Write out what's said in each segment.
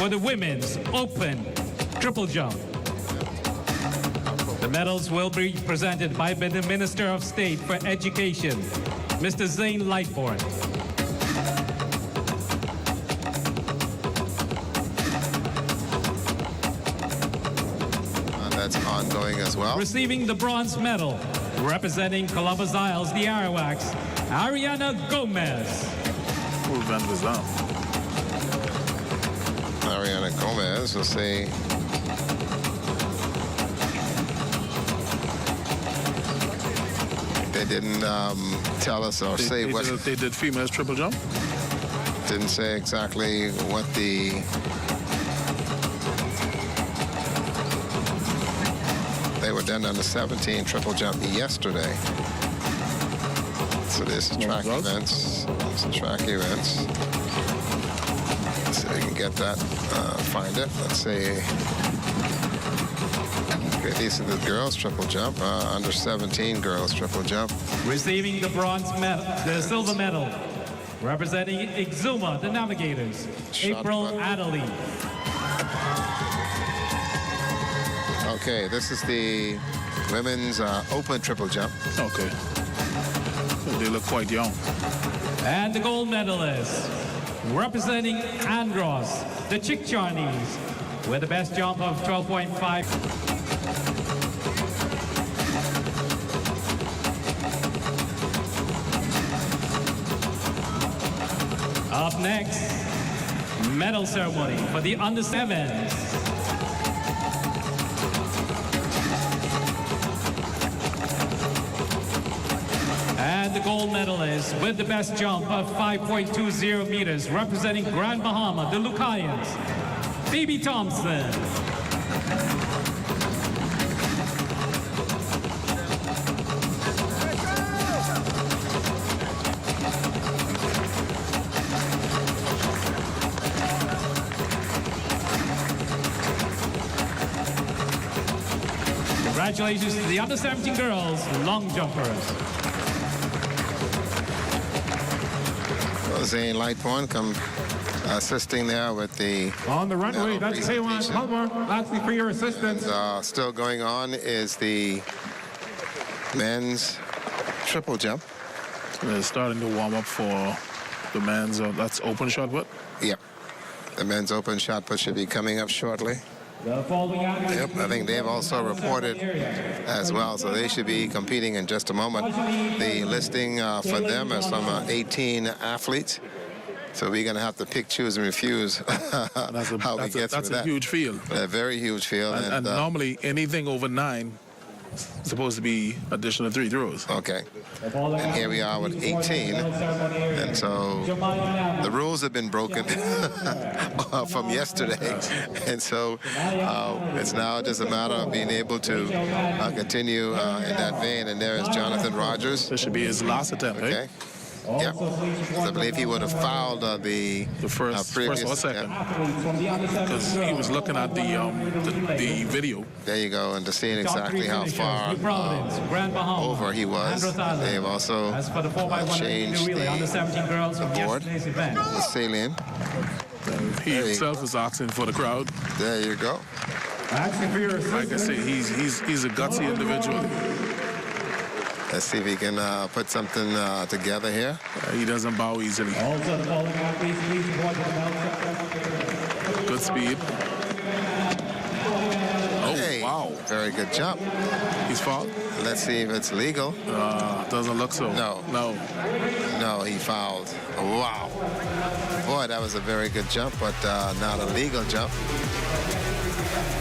for the women's open triple jump. The medals will be presented by the Minister of State for Education, Mr. Zane Lightbourne. That's ongoing as well. Receiving the bronze medal, representing Columbus Isles, the Arawaks, Ariana Gomez. Who event was that? Ariana Gomez, we'll see. They didn't tell us or say what... They did females triple jump? Didn't say exactly what the... They were done on the 17 triple jump yesterday. So there's track events. Some track events. So you can get that, find it. Let's see. Okay, these are the girls triple jump, under 17 girls triple jump. Receiving the bronze medal, the silver medal, representing Exuma, the Navigators, April Adderley. Okay, this is the women's open triple jump. Okay. They look quite young. And the gold medalist, representing Andros, the Chickcharnies, with the best jump of 12.5. Up next, medal ceremony for the under 7s. And the gold medalist with the best jump of 5.20 meters, representing Grand Bahama, the Lucayans, Phoebe Thompson. Congratulations to the under 17 girls long jumpers. Zane Lightbourne come assisting there with the... On the runway, that's K1 Palmer. Lastly, for your assistance. And, still going on is the men's triple jump. They're starting to warm up for the men's, that's open shot put? Yep. The men's open shot put should be coming up shortly. Yep, I think they've also reported as well, so they should be competing in just a moment. The listing for them is some 18 athletes, so we're going to have to pick, choose, and refuse how we get through that. That's a huge field. A very huge field. And normally anything over 9 is supposed to be additional 3 throws. Okay. And here we are with 18. And so the rules have been broken from yesterday. And so it's now just a matter of being able to continue in that vein. And there is Jonathan Rogers. This should be his last attempt, okay. Yep. I believe he would have fouled the first previous, or second, because he was looking at the video. There you go, and to seeing exactly how far over he was. They've also changed the board, the saline. He himself was asking for the crowd. There you go. Like I say, he's a gutsy individual. Let's see if he can put something together here. He doesn't bow easily. Good speed. Oh, hey, wow. Very good jump. He's fouled. Let's see if it's legal. Doesn't look so. No. No. No, he fouled. Wow. Boy, that was a very good jump, but not a legal jump.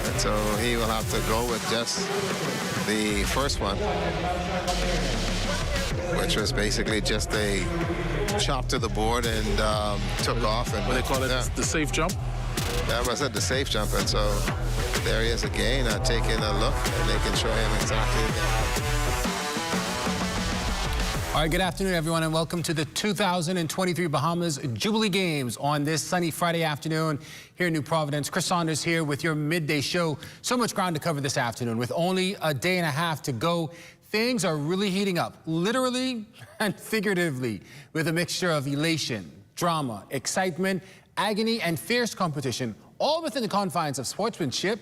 And so he will have to go with just the first one, which was basically just a chop to the board and took off. And what they call it, the safe jump? That was it, the safe jump. And so there he is again, taking a look, and they can show him exactly that. All right, good afternoon, everyone, and welcome to the 2023 Bahamas Jubilee Games on this sunny Friday afternoon here in New Providence. Chris Saunders here with your midday show. So much ground to cover this afternoon. With only a day and a half to go, things are really heating up, literally and figuratively, with a mixture of elation, drama, excitement, agony, and fierce competition, all within the confines of sportsmanship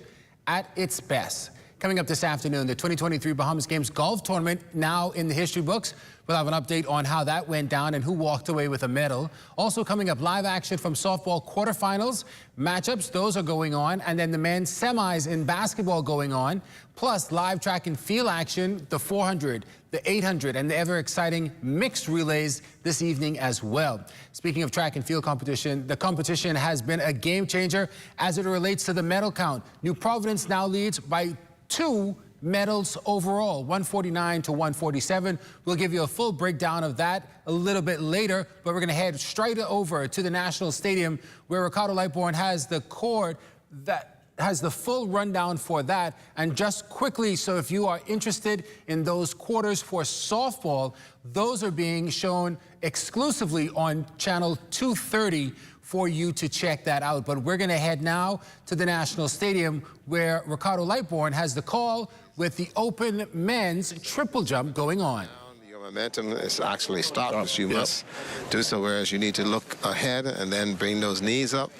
at its best. Coming up this afternoon, the 2023 Bahamas Games Golf Tournament, now in the history books. We'll have an update on how that went down and who walked away with a medal. Also coming up, live action from softball quarterfinals. Matchups, those are going on. And then the men's semis in basketball going on. Plus live track and field action, the 400, the 800, and the ever-exciting mixed relays this evening as well. Speaking of track and field competition, the competition has been a game changer as it relates to the medal count. New Providence now leads by 2 medals overall, 149 to 147. We'll give you a full breakdown of that a little bit later, but we're going to head straight over to the National Stadium where Ricardo Lightbourne has the court that has the full rundown for that. And just quickly, so if you are interested in those quarters for softball, those are being shown exclusively on channel 230 for you to check that out. But we're going to head now to the National Stadium where Ricardo Lightbourne has the call with the open men's triple jump going on. Your momentum is actually stopped. You must do so, whereas you need to look ahead and then bring those knees up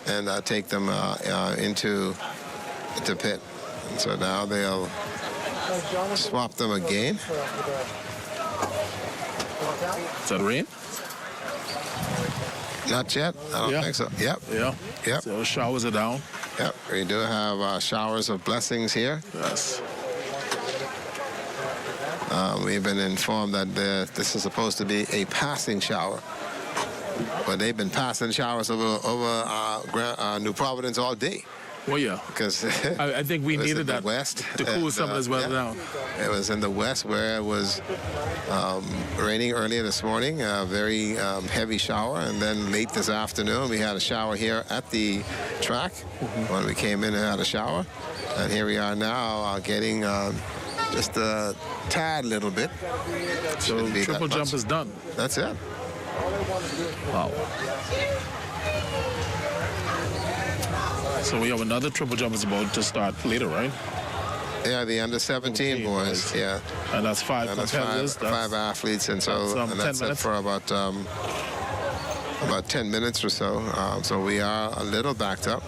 and take them into pit. And so now they'll swap them again. Is that rain? Not yet. I don't think so. Yep. Yeah. Yep. So showers are down. Yep. We do have showers of blessings here. Yes. We've been informed that this is supposed to be a passing shower, but they've been passing showers over New Providence all day. Well, yeah. Because I think we needed that west to cool some of this weather down. It was in the west where it was raining earlier this morning, a very heavy shower, and then late this afternoon we had a shower here at the track. When we came in and had a shower, and here we are now getting just a tad little bit. So triple jump is done. That's it. Wow. So we have another triple jump is about to start later, right? Yeah, the under 17 boys. Right. Yeah. And that's 5 competitors. Five athletes, and so that's it for about 10 minutes or so. So we are a little backed up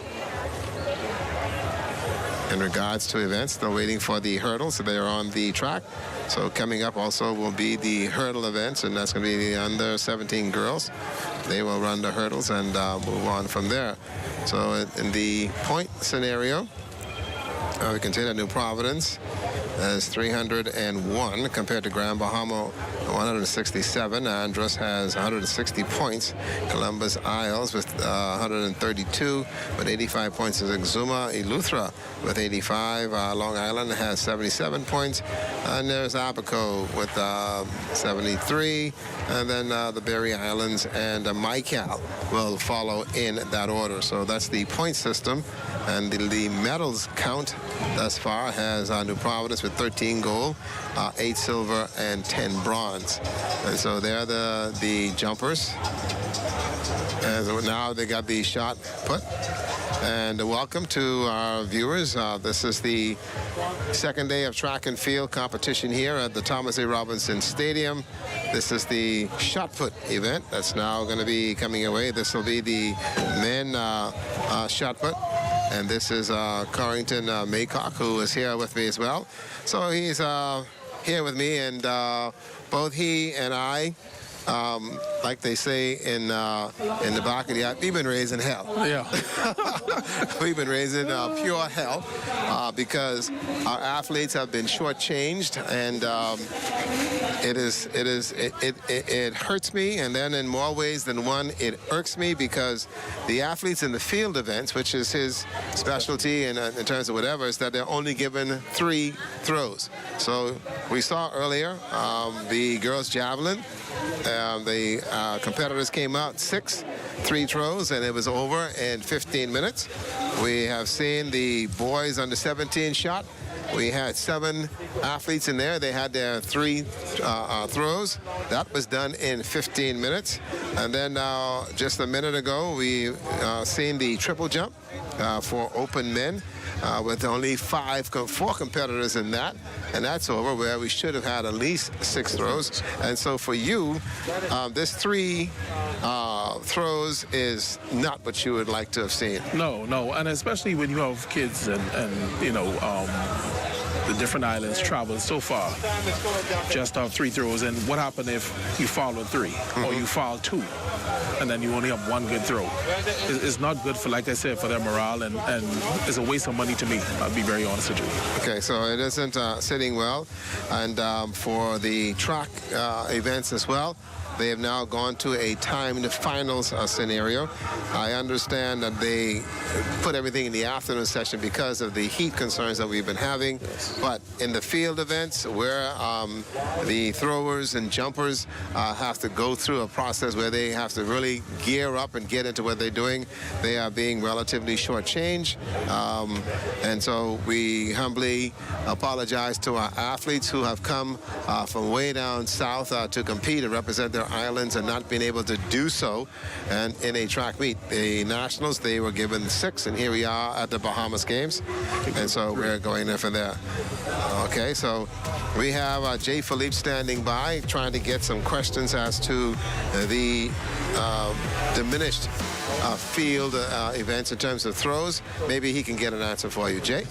in regards to events. They're waiting for the hurdles, so they're on the track. So coming up also will be the hurdle events, and that's going to be the under 17 girls. They will run the hurdles and move on from there. So in the point scenario, we can say that New Providence has 301 compared to Grand Bahama 167. Andros has 160 points. Columbus Isles with 132 with 85 points is Exuma. Eleuthera with 85. Long Island has 77 points. And there's Abaco with 73. And then the Berry Islands and Mical will follow in that order. So that's the point system. And the medals count thus far has New Providence with 13 gold, 8 silver, and 10 bronze. And so they're the jumpers. And so now they got the shot put. And welcome to our viewers. This is the second day of track and field competition here at the Thomas A. Robinson Stadium. This is the shot put event that's now going to be coming away. This will be the men shot put. And this is Carrington Maycock, who is here with me as well. So he's here with me, and both he and I, like they say in the back of the act, we've been raising hell. Yeah. We've been raising pure hell because our athletes have been shortchanged, and it hurts me, and then in more ways than one, it irks me because the athletes in the field events, which is his specialty in terms of whatever, is that they're only given 3 throws. So we saw earlier the girls' javelin. The competitors came out 3 throws, and it was over in 15 minutes. We have seen the boys under 17 shot. We had 7 athletes in there. They had their 3 throws. That was done in 15 minutes. And then just a minute ago, we seen the triple jump. for open men, with only four competitors in that, and that's over, where we should have had at least 6 throws. And so for you, this 3 throws is not what you would like to have seen. No, and especially when you have kids and you know, the different islands travel so far, just have 3 throws, and what happened if you follow 3 or you foul 2 and then you only have 1 good throw? It's not good for, like I said, for their morale, and it's a waste of money to me. I'll be very honest with you. Okay, so it isn't sitting well, and for the track events as well, they have now gone to a timed finals scenario. I understand that they put everything in the afternoon session because of the heat concerns that we've been having. But in the field events, where the throwers and jumpers have to go through a process where they have to really gear up and get into what they're doing, they are being relatively shortchanged. And so we humbly apologize to our athletes who have come from way down south to compete and represent their islands and not being able to do so. And in a track meet, the nationals, they were given 6, and here we are at the Bahamas games, and so we're going there for there. Okay, so we have Jay Philippe standing by, trying to get some questions as to the diminished field events in terms of throws. Maybe he can get an answer for you, Jay.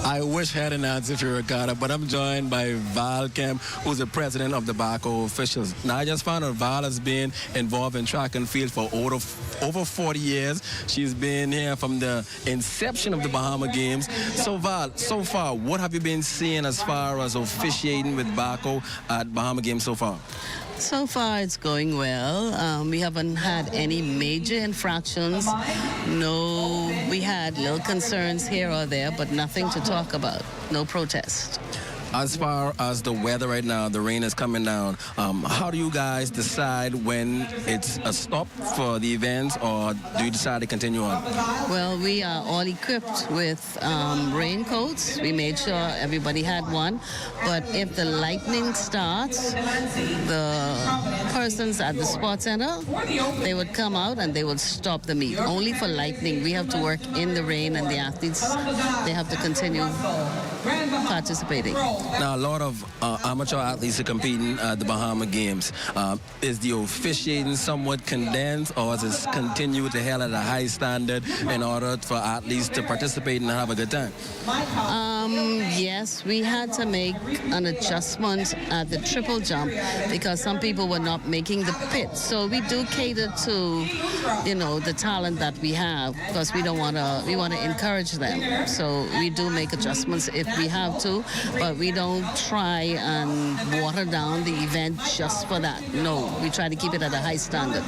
I wish I had an answer for Ricardo, but I'm joined by Val Kemp, who's the president of the Baco officials. Now, I just found out Val has been involved in track and field for over 40 years. She's been here from the inception of the Bahama Games. So, Val, so far, what have you been seeing as far as officiating with Baco at Bahama Games so far? So far, it's going well. We haven't had any major infractions. No, we had little concerns here or there, but nothing to talk about. No protest. As far as the weather right now, the rain is coming down. How do you guys decide when it's a stop for the event, or do you decide to continue on? Well, we are all equipped with raincoats. We made sure everybody had one. But if the lightning starts, the persons at the sports center, they would come out and they would stop the meet. Only for lightning, we have to work in the rain, and the athletes, they have to continue participating. Now, a lot of amateur athletes are competing at the Bahama Games. Is the officiating somewhat condensed, or is it continued to held at a high standard in order for athletes to participate and have a good time? Yes, we had to make an adjustment at the triple jump because some people were not making the pit. So we do cater to, you know, the talent that we have, because we want to encourage them. So we do make adjustments if we have to, but we don't try and water down the event just for that. No, we try to keep it at a high standard.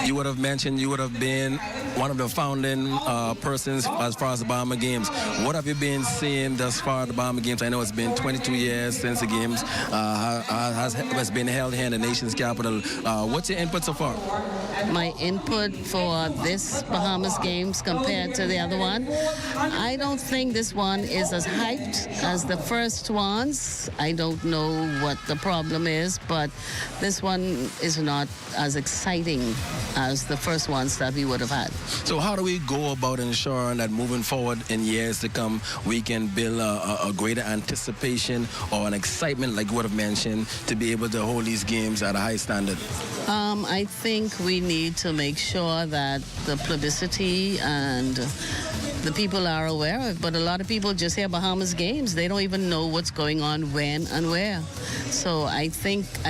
You would have mentioned you would have been one of the founding persons as far as the Bahama Games. What have you been seeing thus far at the Bahama Games? I know it's been 22 years since the Games has been held here in the nation's capital. What's your input so far? My input for this Bahamas Games compared to the other one, I don't think this one is as hyped as the first ones. I don't know what the problem is, but this one is not as exciting as the first ones that we would have had. So how do we go about ensuring that moving forward in years to come, we can build a greater anticipation or an excitement, like you would have mentioned, to be able to hold these games at a high standard? I think we need to make sure that the publicity and the people are aware of it, but a lot of people just hear Bahamas Games. They don't even know what's going on, when and where. So I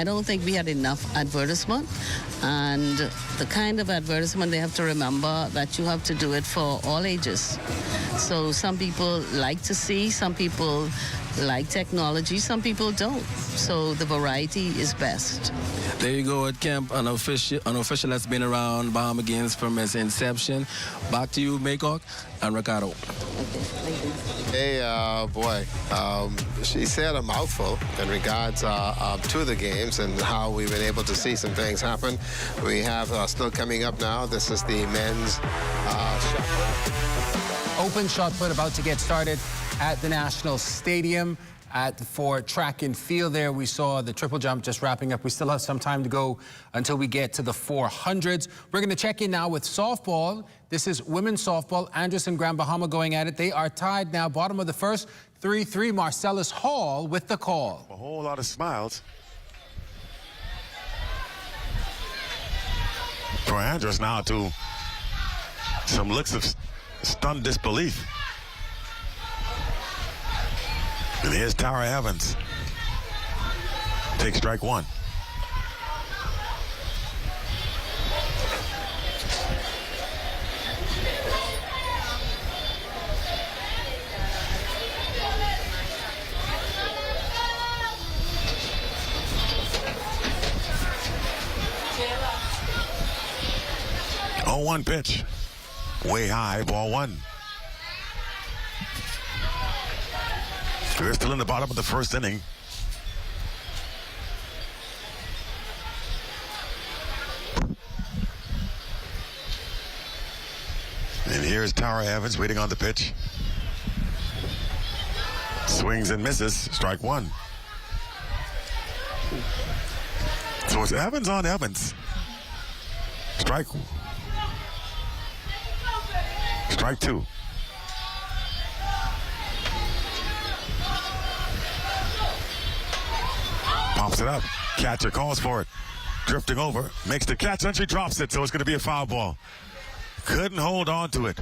don't think we had enough advertisement, and the kind of advertisement, they have to remember that you have to do it for all ages. So some people like to see, some people like technology, some people don't. So the variety is best. There you go at Kemp, an official that's been around Bahama Games from its inception. Back to you, Maycock and Ricardo. Hey, boy, she said a mouthful in regards to the games and how we've been able to see some things happen. We have still coming up now. This is the men's shot put. Open shot put about to get started at the National Stadium. for track and field there. We saw the triple jump just wrapping up. We still have some time to go until we get to the 400s. We're going to check in now with softball. This is women's softball. Andros and Grand Bahama going at it. They are tied now, bottom of the first, 3-3. Marcellus Hall with the call. A whole lot of smiles for Andros now, to some looks of stunned disbelief. And here's Tara Evans. Take strike one. Oh, 1 pitch. Way high, ball one. We're still in the bottom of the first inning. And here's Tara Evans waiting on the pitch. Swings and misses, strike one. So it's Evans on Evans. Strike two. Pops it up. Catcher calls for it. Drifting over. Makes the catch and she drops it, so it's going to be a foul ball. Couldn't hold on to it.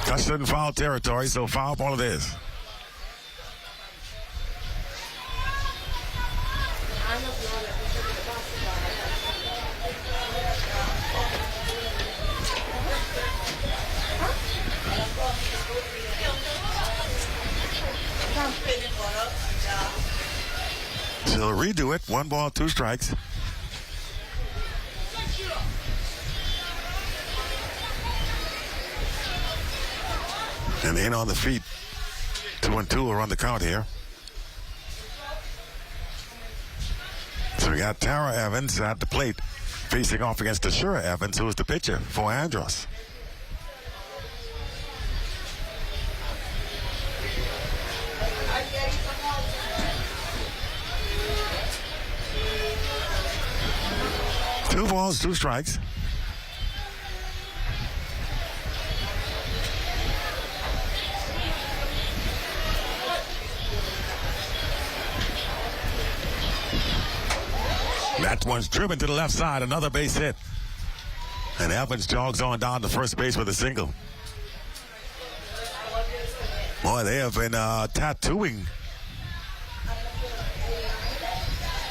Touched it in foul territory, so foul ball it is. So they'll redo it. 1 ball, 2 strikes. And in on the feet. 2-2 are on the count here. So we got Tara Evans at the plate, facing off against Ashura Evans, who is the pitcher for Andros. Two balls, 2 strikes. That one's driven to the left side, another base hit. And Evans jogs on down to first base with a single. Boy, they have been tattooing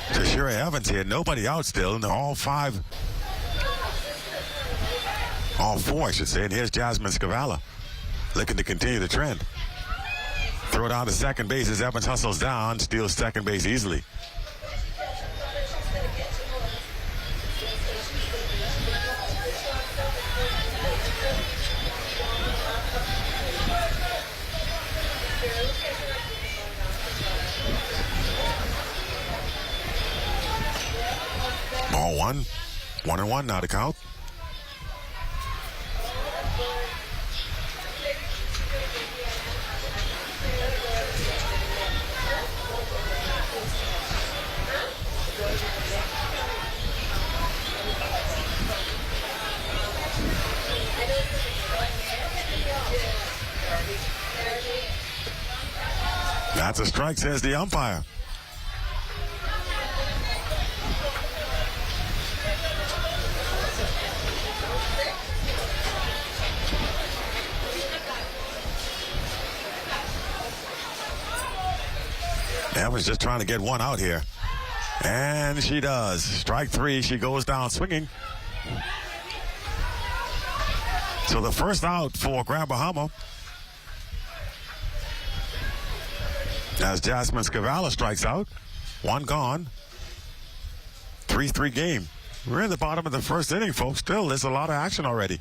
Tashira Evans here. Nobody out still, and all 4, I should say. And here's Jasmine Scavala looking to continue the trend. Throw down to second base as Evans hustles down, steals second base easily. Ball 1. 1-1 now to count. That's a strike, says the umpire. Evans just trying to get one out here. And she does. Strike 3. She goes down swinging. So the first out for Grand Bahama, as Jasmine Scavala strikes out. 1 gone. 3-3 game. We're in the bottom of the first inning, folks. Still, there's a lot of action already.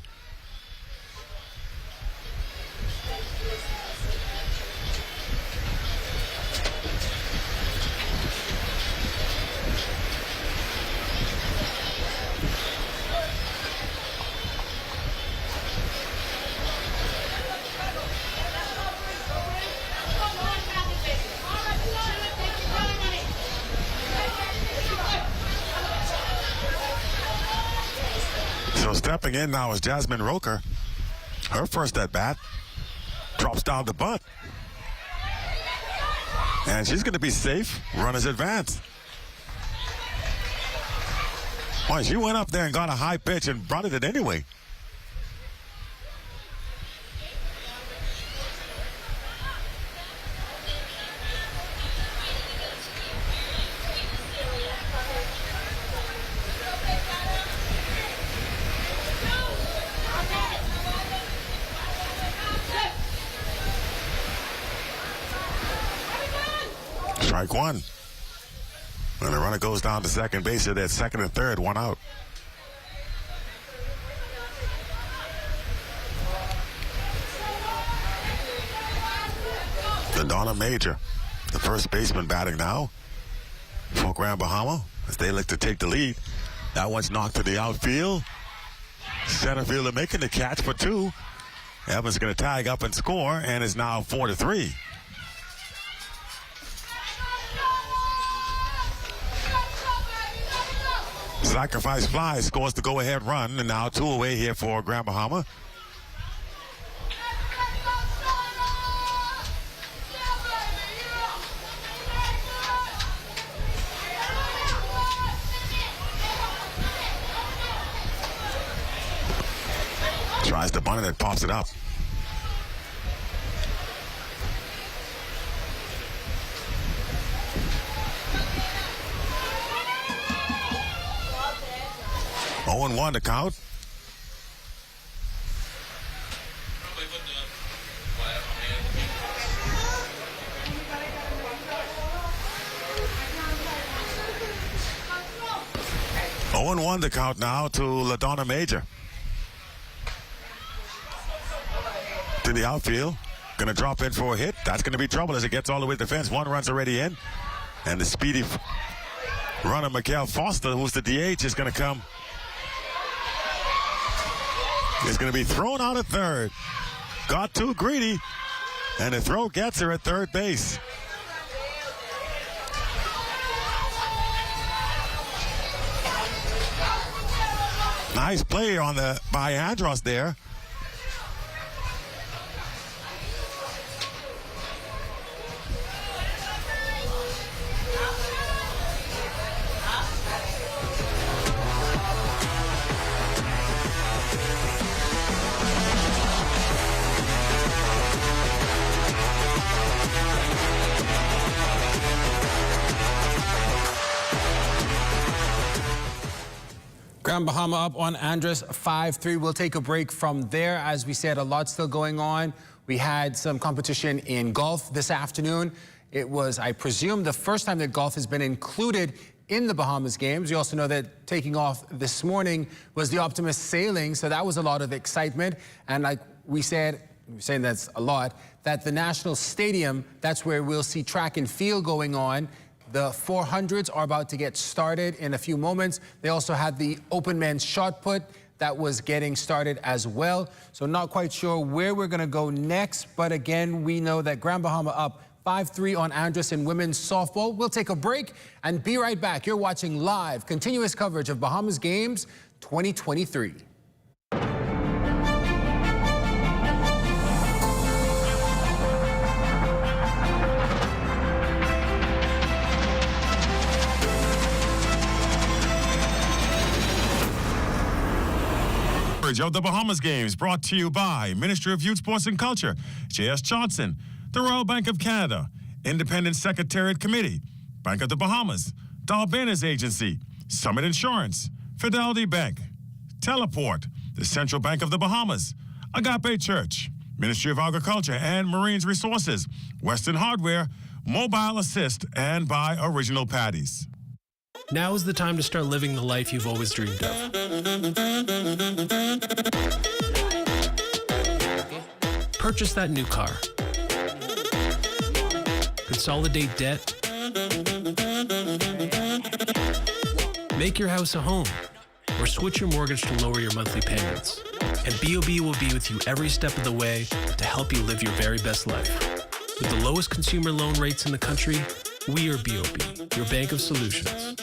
Stepping in now is Jasmine Roker. Her first at bat. Drops down the bunt. And she's going to be safe. Runners advance. Boy, she went up there and got a high pitch and brought it anyway. Strike one. And the runner goes down to second base at second and third, one out. Ladonna Major, the first baseman, batting now for Grand Bahama as they look to take the lead. That one's knocked to the outfield. Center fielder making the catch for two. Evans going to tag up and score, and is now 4-3. Sacrifice fly scores the go-ahead run, and now 2 away here for Grand Bahama. Tries to bunt it and pops it up. Oh, and 1 to count. Oh, and 1 to count now to LaDonna Major. To the outfield. Going to drop in for a hit. That's going to be trouble as it gets all the way to the fence. 1 run's already in. And the speedy runner, Mikael Foster, who's the DH, is going to come. Is going to be thrown out at third. Got too greedy. And the throw gets her at third base. Nice play by Andros there. Grand Bahama up on Andros 5-3. We'll take a break from there. As we said, a lot still going on. We had some competition in golf this afternoon. It was, I presume, the first time that golf has been included in the Bahamas games. We also know that taking off this morning was the Optimist Sailing, so that was a lot of excitement. And like we said, we're saying that's a lot, that the National Stadium, that's where we'll see track and field going on. The 400s are about to get started in a few moments. They also had the open men's shot put that was getting started as well. So not quite sure where we're going to go next. But again, we know that Grand Bahama up 5-3 on Andros in women's softball. We'll take a break and be right back. You're watching live, continuous coverage of Bahamas Games 2023. Of the Bahamas Games, brought to you by Ministry of Youth, Sports and Culture, J.S. Johnson, the Royal Bank of Canada, Independent Secretariat Committee, Bank of the Bahamas, Dalbenas Agency, Summit Insurance, Fidelity Bank, Teleport, the Central Bank of the Bahamas, Agape Church, Ministry of Agriculture and Marines Resources, Western Hardware, Mobile Assist, and by Original Patties. Now is the time to start living the life you've always dreamed of. Purchase that new car. Consolidate debt. Make your house a home. Or switch your mortgage to lower your monthly payments. And BOB will be with you every step of the way to help you live your very best life. With the lowest consumer loan rates in the country, we are BOB, your bank of solutions.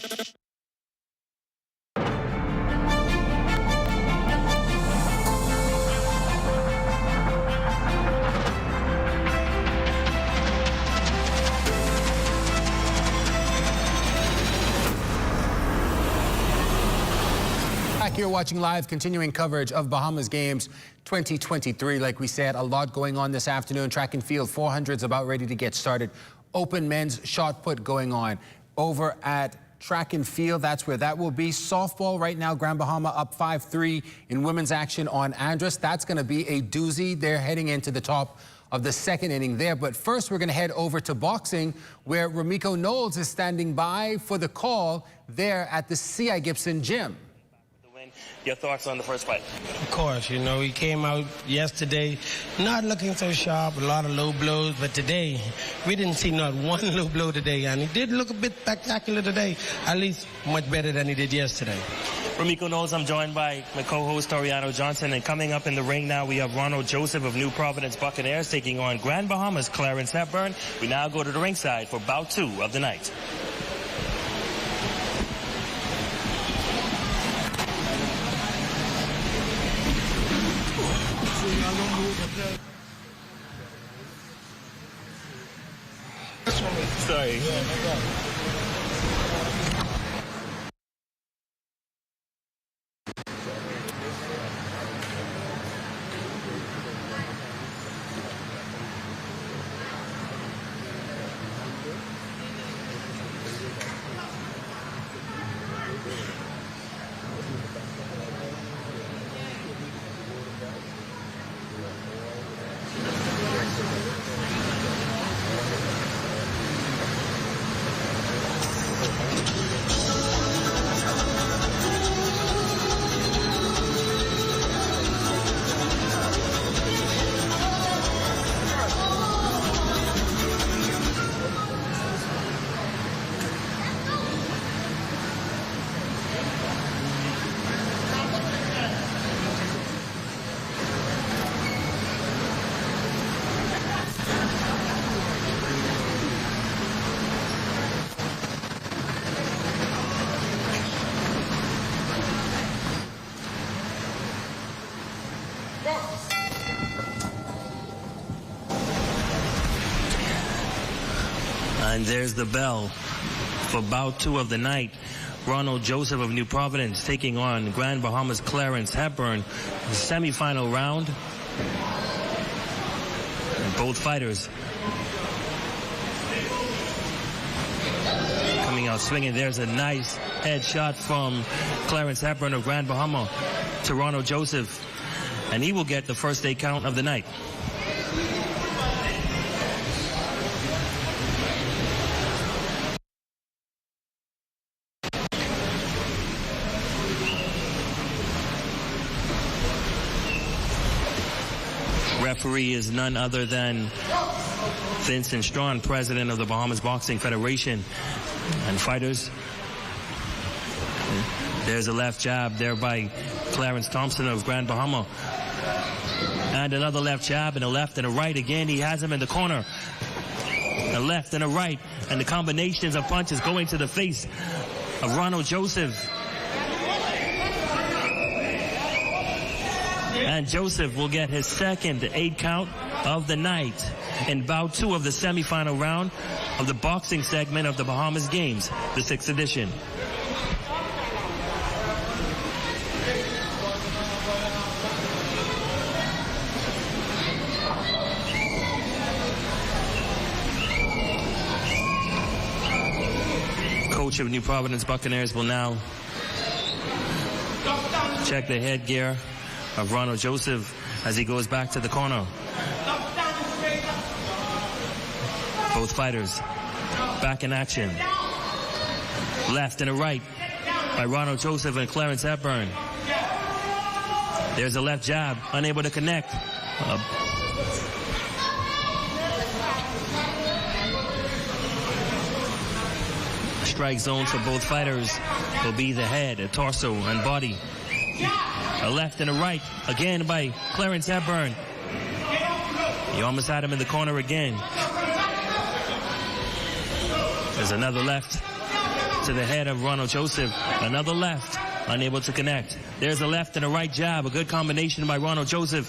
You're watching live continuing coverage of Bahamas Games 2023. Like we said, a lot going on this afternoon. Track and field 400's about ready to get started. Open men's shot put going on. Over at track and field, that's where that will be. Softball right now, Grand Bahama up 5-3 in women's action on Andros. That's going to be a doozy. They're heading into the top of the second inning there. But first, we're going to head over to boxing, where Ramiko Knowles is standing by for the call there at the C.I. Gibson gym. Your thoughts on the first fight? Of course, you know, he came out yesterday not looking so sharp, a lot of low blows, but today, we didn't see not one low blow today, and he did look a bit spectacular today, at least much better than he did yesterday. Ramiko Knowles, I'm joined by my co-host Toriano Johnson, and coming up in the ring now, we have Ronald Joseph of New Providence Buccaneers taking on Grand Bahama's Clarence Hepburn. We now go to the ringside for bout 2 of the night. Sorry. And there's the bell for bout 2 of the night. Ronald Joseph of New Providence taking on Grand Bahama's Clarence Hepburn. The semifinal round. And both fighters coming out swinging. There's a nice headshot from Clarence Hepburn of Grand Bahama to Ronald Joseph. And he will get the first 8 count of the night. Referee is none other than Vincent Strawn, president of the Bahamas Boxing Federation. And fighters, there's a left jab there by Clarence Thompson of Grand Bahama. And another left jab, and a left and a right. Again, he has him in the corner. A left and a right, and the combinations of punches going to the face of Ronald Joseph. And Joseph will get his second 8 count of the night in bout 2 of the semifinal round of the boxing segment of the Bahamas Games, the 6th edition. Coach of New Providence Buccaneers will now check the headgear of Ronald Joseph as he goes back to the corner. Both fighters back in action. Left and a right by Ronald Joseph and Clarence Hepburn. There's a left jab, unable to connect. Strike zones for both fighters will be the head, torso, and body. A left and a right, again by Clarence Hepburn. He almost had him in the corner again. There's another left to the head of Ronald Joseph. Another left, unable to connect. There's a left and a right jab, a good combination by Ronald Joseph.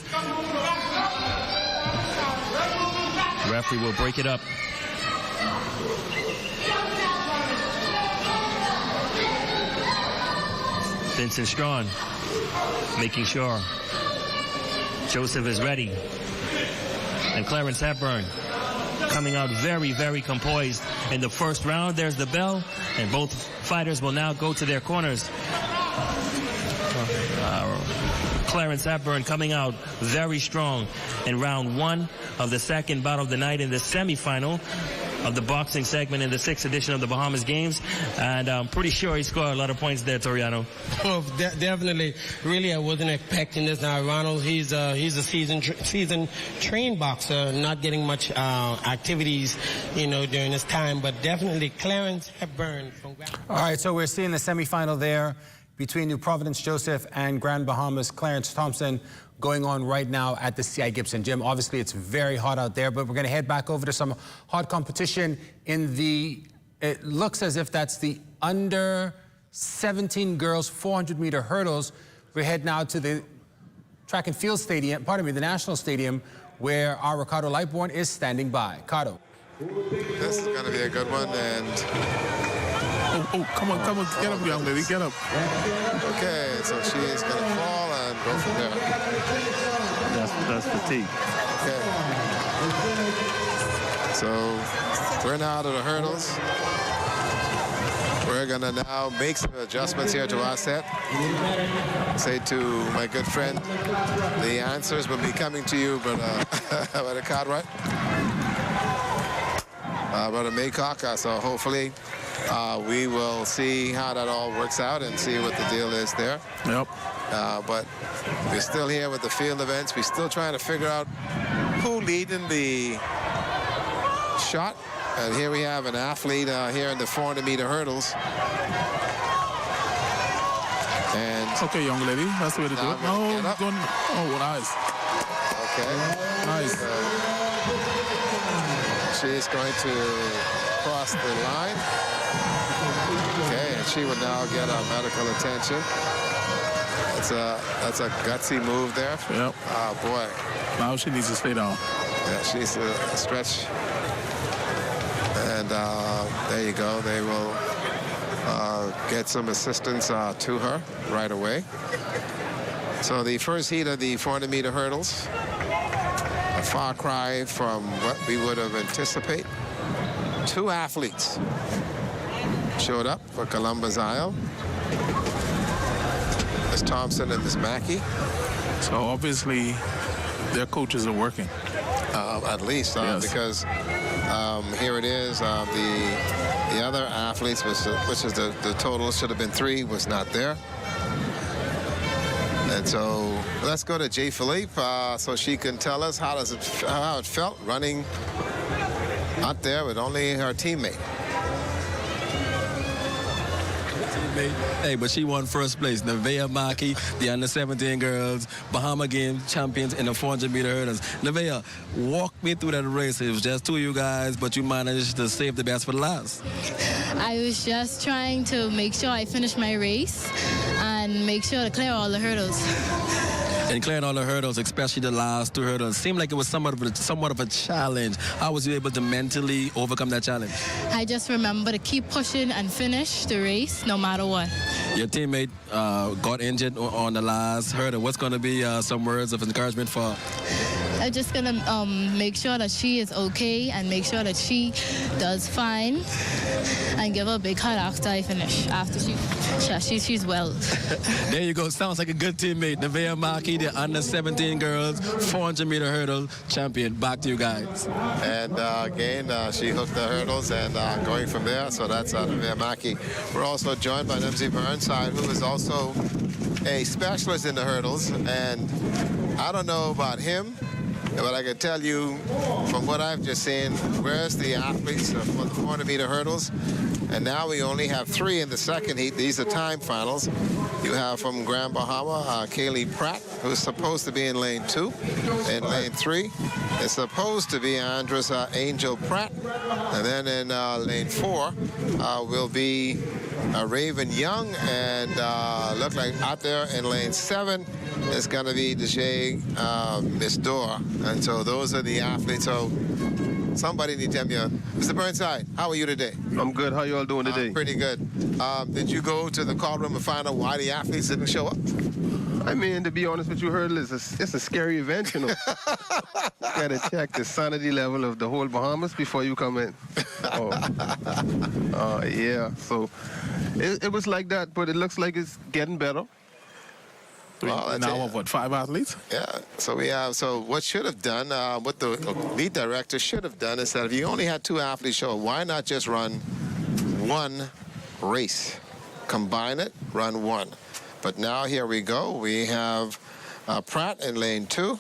The referee will break it up. Vincent Strawn making sure Joseph is ready. And Clarence Hepburn coming out very, very composed in the first round. There's the bell, and both fighters will now go to their corners. Clarence Hepburn coming out very strong in round 1 of the second bout of the night in the semifinal of the boxing segment in the 6th edition of the Bahamas Games, and I'm pretty sure he scored a lot of points there, Toriano. Oh, definitely. Really, I wasn't expecting this. Now, Ronald, he's a seasoned trained boxer, not getting much activities, during this time, but definitely Clarence Hepburn. All right, so we're seeing the semifinal there between New Providence Joseph and Grand Bahamas Clarence Thompson going on right now at the C.I. Gibson Gym. Obviously, it's very hot out there, but we're going to head back over to some hot competition in the, it looks as if that's the under 17 girls 400-meter hurdles. We head now to the track and field stadium, the National Stadium, where our Ricardo Lightbourne is standing by. Ricardo. This is going to be a good one, and Oh, come on, get up, young lady, get up. okay, so she is going to fall and go from there. That's fatigue. Okay. So we're now to the hurdles. We're going to now make some adjustments here to our set. Say to my good friend, the answers will be coming to you, Brother Cartwright. Brother Maycock, so hopefully we will see how that all works out and see what the deal is there. Yep. But we're still here with the field events. We're still trying to figure out who leading the shot. And here we have an athlete here in the 400-meter hurdles. And okay, young lady, that's the way to do it. No, going, oh, nice. Okay. Nice. She's going to cross the line. Okay, and she will now get our medical attention. That's a gutsy move there. Yep. Oh, boy. Now she needs to stay down. Yeah, she's a stretch. And there you go. They will get some assistance to her right away. So the first heat of the 400-meter hurdles, a far cry from what we would have anticipated. 2 athletes showed up for Columbus Isle. Ms. Thompson and Ms. Mackey. So obviously their coaches are working. At least, yes. Because here it is. The other athletes, which is the total, should have been 3, was not there. And so let's go to Jay Philippe so she can tell us how it felt running out there with only her teammate. Hey, but she won first place. Nevaeh Mackey, the under-17 girls, Bahama Games champions in the 400-meter hurdles. Nevaeh, walk me through that race. It was just 2 of you guys, but you managed to save the best for the last. I was just trying to make sure I finished my race and make sure to clear all the hurdles. And clearing all the hurdles, especially the last 2 hurdles, seemed like it was somewhat of a challenge. How was you able to mentally overcome that challenge? I just remember to keep pushing and finish the race no matter what. Your teammate got injured on the last hurdle. What's going to be some words of encouragement for her? I'm just going to make sure that she is okay and make sure that she does fine and give her a big hug after I finish, after she's well. There you go. Sounds like a good teammate. Nevaeh Mackey, the under-17 girls 400-meter hurdle champion. Back to you guys. And again, she hooked the hurdles and going from there. So that's Nevaeh Mackey. We're also joined by MZ Burnside, who is also a specialist in the hurdles. And I don't know about him, but I can tell you from what I've just seen, where's the athletes for the 400-meter hurdles? And now we only have 3 in the second heat. These are time finals. You have from Grand Bahama, Kaylee Pratt, who's supposed to be in lane 2. In lane 3, it's supposed to be Andres Angel Pratt. And then in lane 4 will be Raven Young. And look like out there in lane 7, it's going to be Deshae Miss Dora. And so those are the athletes. So somebody need to tell me, Mr. Burnside, how are you today? I'm good. How you all doing today? Pretty good. Did you go to the call room and find out why the athletes didn't show up? I mean, to be honest with you, hurdle is it's a scary event, you know. You gotta check the sanity level of the whole Bahamas before you come in. Yeah, so it was like that, but it looks like it's getting better. Well, now of what, 5 athletes? Yeah, so we have, so what should have done, what the lead director should have done is that if you only had 2 athletes show, why not just run 1 race? Combine it, run 1. But now here we go. We have Pratt in lane 2.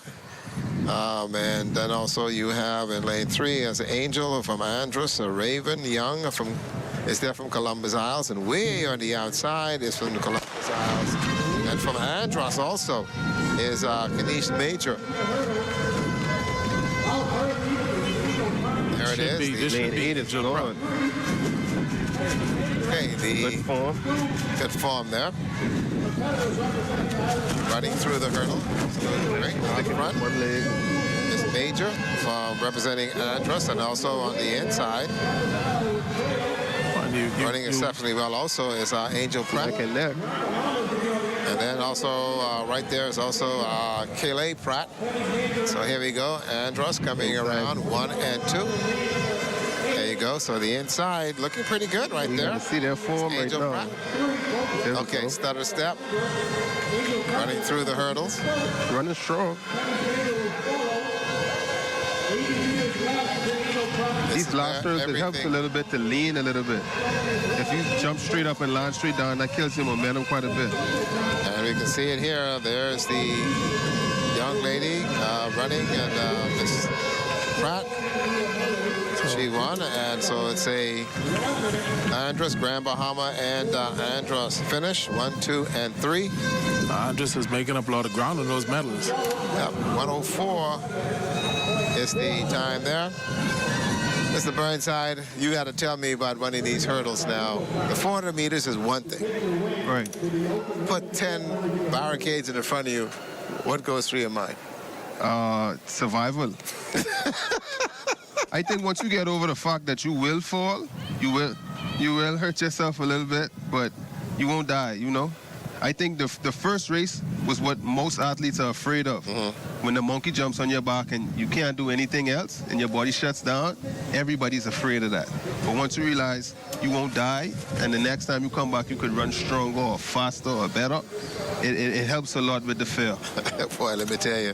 And then also you have in lane 3 as Angel from Andros, a Raven Young is there from Columbus Isles, and way on the outside is from the Columbus Isles. And from Andros also is Kanish Major. There it is. The lane 8 is going. Okay, good form there. Running through the hurdle. Great. On the front. One leg is Major representing Andros, and also on the inside. Running exceptionally well also is Angel Pratt. And then also right there is also Kayleigh Pratt. So here we go. Andros coming around 1 and 2. There you go. So the inside looking pretty good right there. See their form right now. Okay, stutter step. Running through the hurdles. Running strong. These last hurdles, it helps a little bit to lean a little bit. If you jump straight up and land straight down, that kills your momentum quite a bit. And we can see it here. There's the young lady running, and Miss Pratt. She won, and so it's a Andros, Grand Bahama, and Andros finish, 1, 2, and 3. Andros is making up a lot of ground in those medals. Yep, 104 is the time there. Mr. Burnside, you got to tell me about running these hurdles now. The 400 meters is one thing. Right. Put 10 barricades in front of you. What goes through your mind? Survival. I think once you get over the fact that you will fall, you will hurt yourself a little bit, but you won't die, you know? I think the first race was what most athletes are afraid of. When the monkey jumps on your back and you can't do anything else and your body shuts down, everybody's afraid of that. But once you realize you won't die, and the next time you come back you could run stronger or faster or better, it helps a lot with the fear. Boy, let me tell you,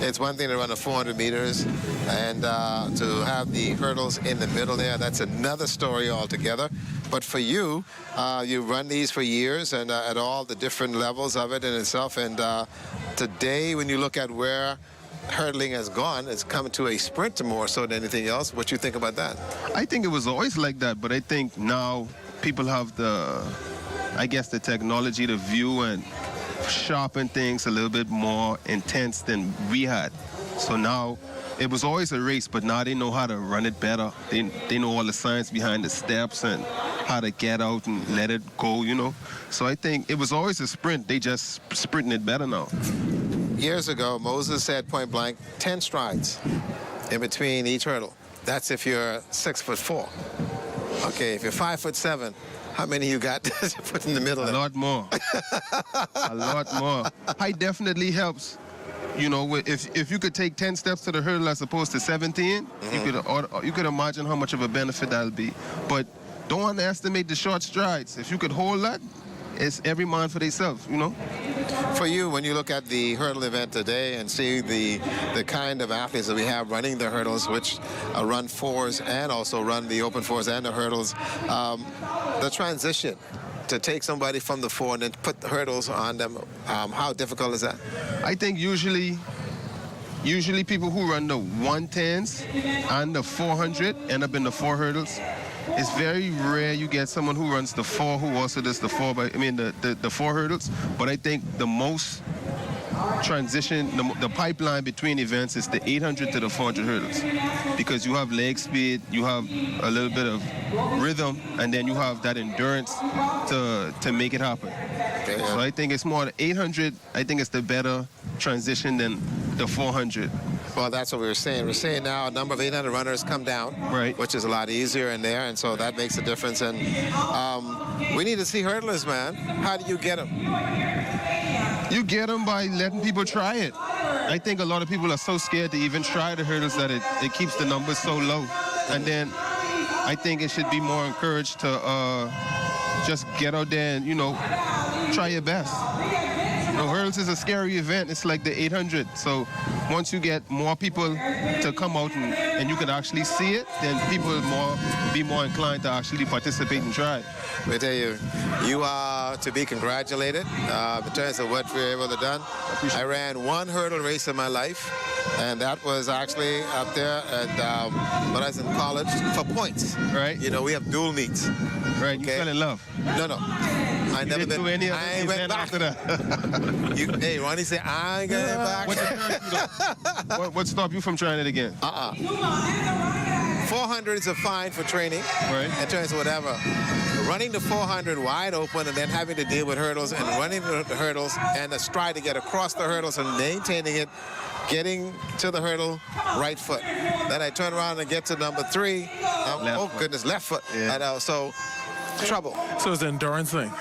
it's one thing to run the 400 meters and to have the hurdles in the middle there, that's another story altogether. But for you, you run these for years and at all the different levels of it in itself. And today, when you look at where hurdling has gone, it's come to a sprint more so than anything else. What you think about that? I think it was always like that, but I think now people have I guess the technology to view and sharpen things a little bit more intense than we had. So now, it was always a race, but now they know how to run it better. They know all the science behind the steps and how to get out and let it go, you know. So I think it was always a sprint. They just sprinting it better now. Years ago, Moses said point blank, 10 strides in between each hurdle. That's if you're 6'4". Okay, if you're 5'7", how many you got to put in the middle? A lot more. A lot more. Height definitely helps. You know, if you could take 10 steps to the hurdle as opposed to 17, you could imagine how much of a benefit that'll be. But don't underestimate the short strides. If you could hold that, it's every man for themselves, you know? For you, when you look at the hurdle event today and see the kind of athletes that we have running the hurdles, which run 4s and also run the open 4s and the hurdles, the transition to take somebody from the 4 and then put the hurdles on them, how difficult is that? I think usually people who run the 110s and the 400 end up in the 4 hurdles. It's very rare you get someone who runs the 4 who also does the 4 hurdles. But I think the most transition, the pipeline between events is the 800 to the 400 hurdles, because you have leg speed, you have a little bit of rhythm, and then you have that endurance to make it happen. Okay, yeah. So I think it's more the 800. I think it's the better transition than the 400. Well, that's what we were saying. We're saying now a number of 800 runners come down, right, which is a lot easier in there, and so that makes a difference. And we need to see hurdlers, man. How do you get them? You get them by letting people try it. I think a lot of people are so scared to even try the hurdles that it keeps the numbers so low. And then I think it should be more encouraged to just get out there and, try your best. Hurdles is a scary event. It's like the 800. So once you get more people to come out and you can actually see it, then people will be more inclined to actually participate and try. I tell you, you are to be congratulated in terms of what we're able to do. I ran one hurdle race in my life, and that was actually up there when I was in college for points. Right. We have dual meets. Right. You fell in love. No. I never been. I ain't went back after that. Hey, Ronnie said I ain't going back. What stopped you from trying it again? 400s are fine for training. Right. In terms of whatever. Running the 400 wide open and then having to deal with hurdles and running the hurdles and a stride to get across the hurdles and maintaining it, getting to the hurdle, right foot. Then I turn around and get to number 3. Goodness, left foot. Yeah. And so trouble. So it's an endurance thing.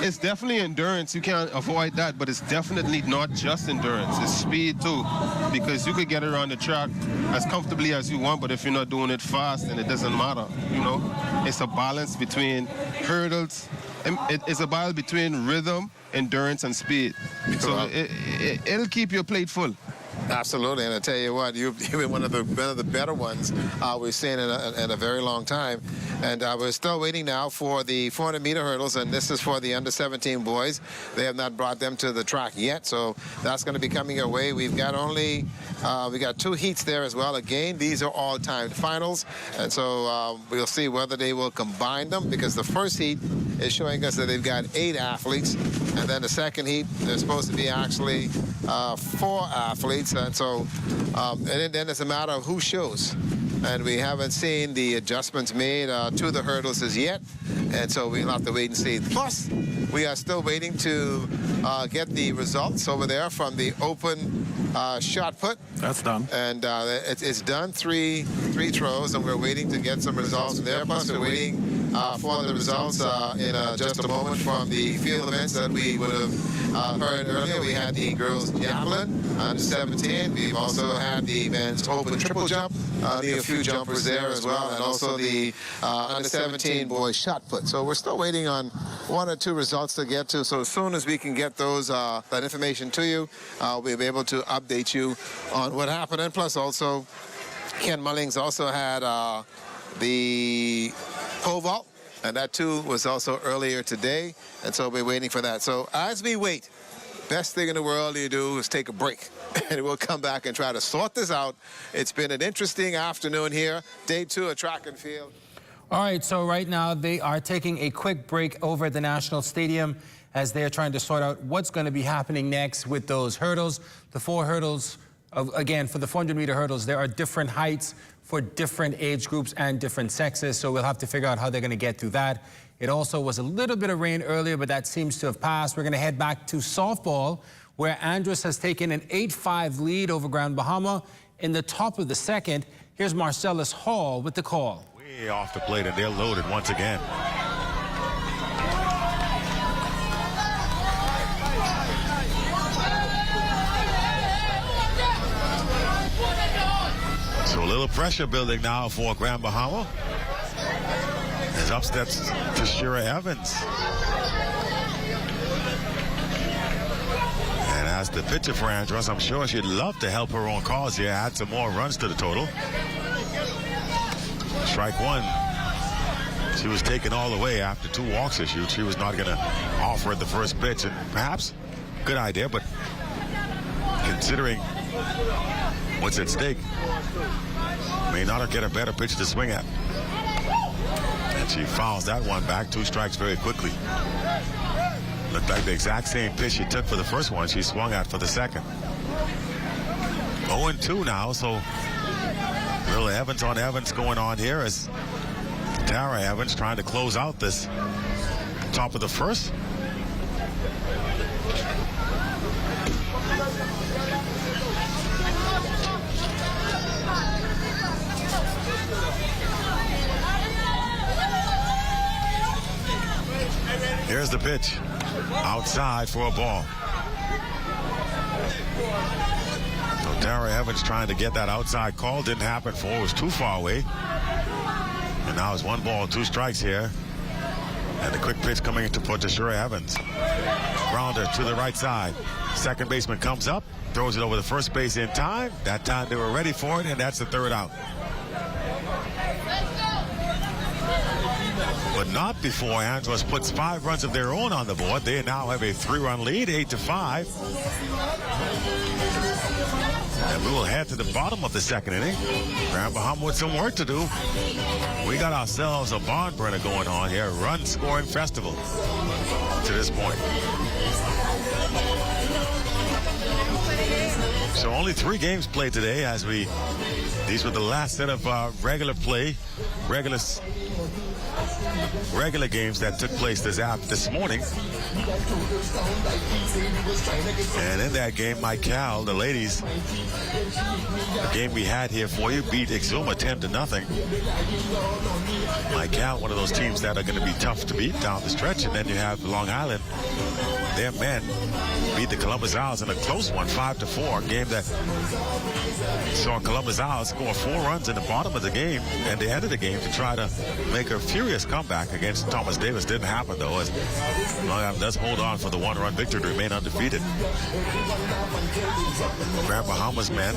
It's definitely endurance. You can't avoid that, but it's definitely not just endurance. It's speed too, because you could get around the track as comfortably as you want, but if you're not doing it fast, then it doesn't matter. It's a balance between hurdles. It's a balance between rhythm, endurance, and speed. So it'll keep your plate full. Absolutely, and I tell you what, you've been one of the better ones we've seen in a very long time. And we're still waiting now for the 400-meter hurdles, and this is for the under-17 boys. They have not brought them to the track yet, so that's going to be coming our way. We've got we got 2 heats there as well. Again, these are all-timed finals, and so we'll see whether they will combine them, because the first heat is showing us that they've got 8 athletes, and then the second heat, there's supposed to be actually 4 athletes, and so and then it's a matter of who shows. And we haven't seen the adjustments made to the hurdles as yet, and so we'll have to wait and see. Plus, we are still waiting to get the results over there from the open shot put. That's done. And it's done, 3 throws, and we're waiting to get some results there. Plus, we're waiting for the results in just a moment from the field events that we would have heard earlier. We had the girls javelin under 17. We've also had the men's open triple jump. A few jumpers there as well, and also the under 17 boys shot put. So we're still waiting on 1 or 2 results to get to. So as soon as we can get those that information to you, we'll be able to update you on what happened. And plus, also Ken Mullings also had the pole vault, and that too was also earlier today, and so we're waiting for that. So as we wait, best thing in the world you do is take a break, and we'll come back and try to sort this out. It's been an interesting afternoon here, day 2 of track and field. All right, so right now they are taking a quick break over at the National Stadium as they're trying to sort out what's going to be happening next with those hurdles. The 4 hurdles, again, for the 400-meter hurdles, there are different heights for different age groups and different sexes, so we'll have to figure out how they're going to get through that. It also was a little bit of rain earlier, but that seems to have passed. We're going to head back to softball, where Andrus has taken an 8-5 lead over Grand Bahama in the top of the 2nd. Here's Marcellus Hall with the call. Way off the plate, and they're loaded once again. So a little pressure building now for Grand Bahama. As up steps Tashira Evans. And as the pitcher for Andrus, I'm sure she'd love to help her own cause here, add some more runs to the total. Strike 1. She was taken all the way after 2 walks issued. She was not going to offer at the first pitch, and perhaps good idea, but considering what's at stake, may not get a better pitch to swing at. And she fouls that one back, 2 strikes very quickly. Looked like the exact same pitch she took for the first one she swung at for the second. 0-2 now, so little Evans on Evans going on here as Tara Evans trying to close out this top of the first. Here's the pitch. Outside for a ball. So Tara Evans trying to get that outside call. Didn't happen for it was too far away. And now it's 1 ball, 2 strikes here. And the quick pitch coming into for Tashura Evans. Grounder to the right side. Second baseman comes up, throws it over the first base in time. That time they were ready for it, and that's the 3rd out. But not before Andros puts 5 runs of their own on the board. They now have a 3-run lead, 8-5. And we will head to the bottom of the 2nd inning. Grand Bahama with some work to do. We got ourselves a barn burner going on here, a run scoring festival to this point. So only 3 games played today as these were the last set of regular games that took place this morning. And in that game, Mike Cal, the ladies, the game we had here for you, beat Exuma 10-0. Mike Cal, one of those teams that are going to be tough to beat down the stretch. And then you have Long Island. Their men beat the Columbus Owls in a close one, 5-4, a game that saw Columbus Owls score 4 runs in the bottom of the game and the end of the game to try to make a furious comeback against Thomas Davis. Didn't happen, though, as Long Island does hold on for the 1-run victory to remain undefeated. Grand Bahamas men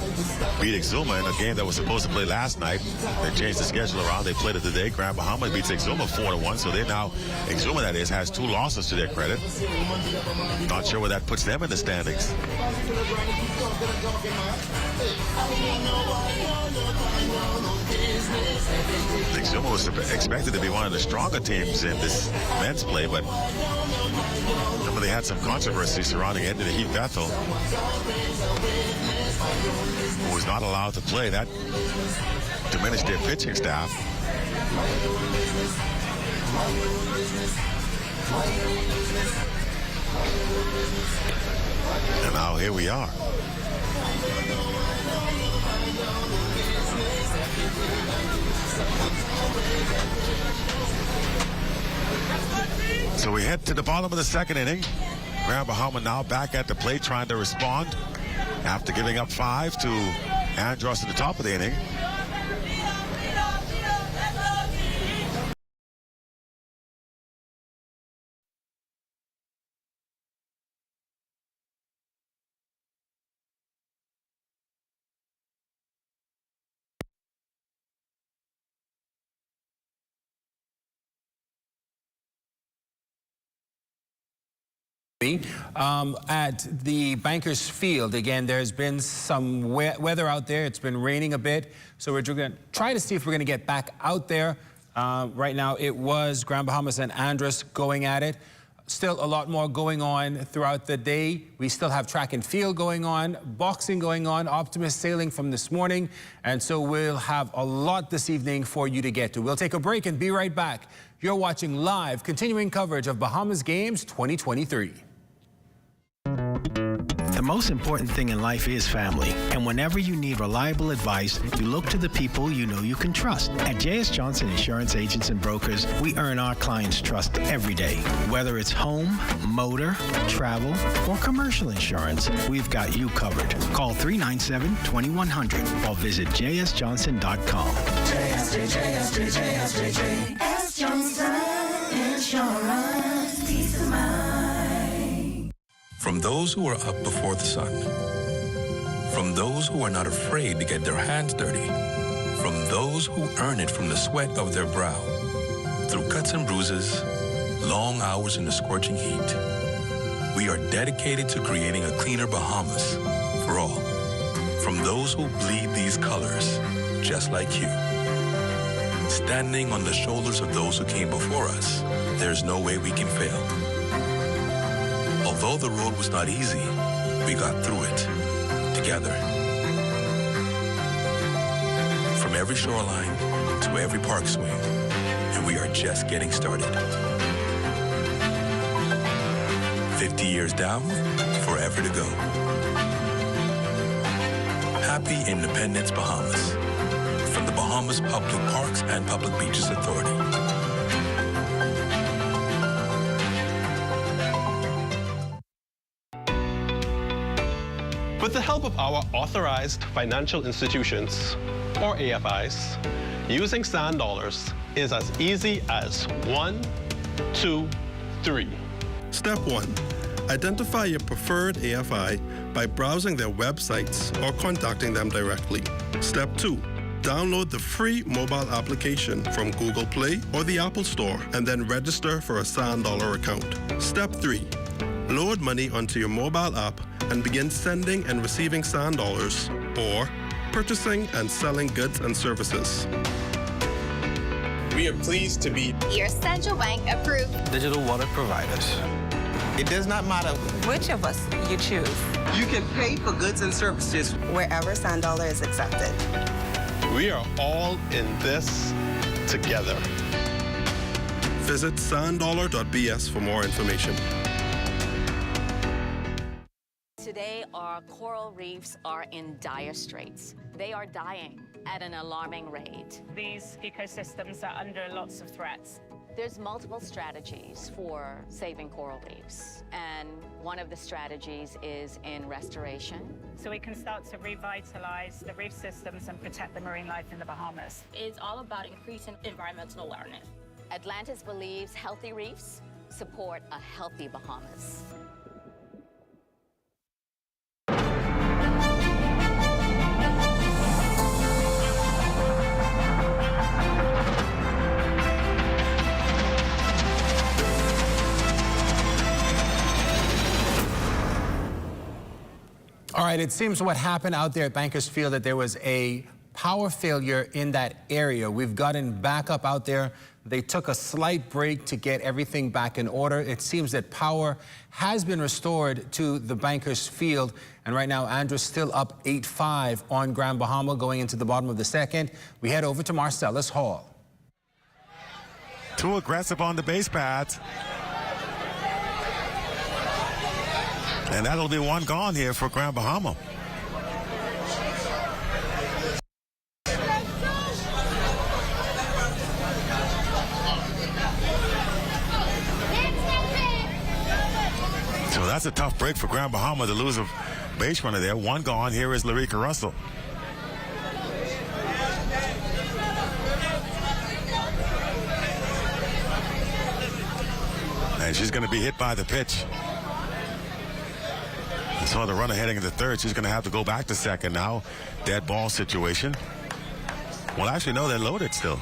beat Exuma in a game that was supposed to play last night. They changed the schedule around. They played it today. Grand Bahamas beats Exuma 4-1, so they now, Exuma that is, has 2 losses to their credit. Not sure where that puts them in the standings. Exuma was expected to be one of the stronger teams in this men's play, but remember they had some controversy surrounding Anthony Heath Bethel, who was not allowed to play. That diminished their pitching staff. And now here we are. So we head to the bottom of the 2nd inning. Grand Bahama now back at the plate trying to respond after giving up 5 to Andros at the top of the inning. At the Bankers Field, again, there's been some weather out there. It's been raining a bit, so we're going to try to see if we're going to get back out there. Right now, it was Grand Bahamas and Andros going at it. Still a lot more going on throughout the day. We still have track and field going on, boxing going on, Optimist sailing from this morning, and so we'll have a lot this evening for you to get to. We'll take a break and be right back. You're watching live, continuing coverage of Bahamas Games 2023. The most important thing in life is family. And whenever you need reliable advice, you look to the people you know you can trust. At J.S. Johnson Insurance Agents and Brokers, we earn our clients' trust every day. Whether it's home, motor, travel, or commercial insurance, we've got you covered. Call 397-2100 or visit jsjohnson.com. JS Johnson Insurance. Peace of mind. From those who are up before the sun. From those who are not afraid to get their hands dirty. From those who earn it from the sweat of their brow. Through cuts and bruises, long hours in the scorching heat. We are dedicated to creating a cleaner Bahamas for all. From those who bleed these colors, just like you. Standing on the shoulders of those who came before us, there's no way we can fail. Although the road was not easy, we got through it together. From every shoreline to every park swing, and we are just getting started. 50 years down, forever to go. Happy Independence, Bahamas. From the Bahamas Public Parks and Public Beaches Authority. With the help of our authorized financial institutions, or AFIs, using sand dollars is as easy as 1, 2, 3. Step 1. Identify your preferred AFI by browsing their websites or contacting them directly. Step 2. Download the free mobile application from Google Play or the Apple Store and then register for a sand dollar account. Step 3. Load money onto your mobile app and begin sending and receiving sand dollars or purchasing and selling goods and services. We are pleased to be your central bank approved digital wallet providers. It does not matter which of us you choose. You can pay for goods and services wherever sand dollar is accepted. We are all in this together. Visit sanddollar.bs for more information. Today, our coral reefs are in dire straits. They are dying at an alarming rate. These ecosystems are under lots of threats. There's multiple strategies for saving coral reefs, and one of the strategies is in restoration. So we can start to revitalize the reef systems and protect the marine life in the Bahamas. It's all about increasing environmental awareness. Atlantis believes healthy reefs support a healthy Bahamas. All right, it seems what happened out there at Bankers Field that there was a power failure in that area. We've gotten backup out there. They took a slight break to get everything back in order. It seems that power has been restored to the Bankers Field. And right now, Andrew's still up 8-5 on Grand Bahama going into the bottom of the second. We head over to Marcellus Hall. Too aggressive on the base pads. And that'll be one gone here for Grand Bahama. So that's a tough break for Grand Bahama to lose a base runner there. One gone. Here is Larica Russell. And she's going to be hit by the pitch. I saw the runner heading into third. She's going to have to go back to second now. Dead ball situation. Well, actually, no, they're loaded still.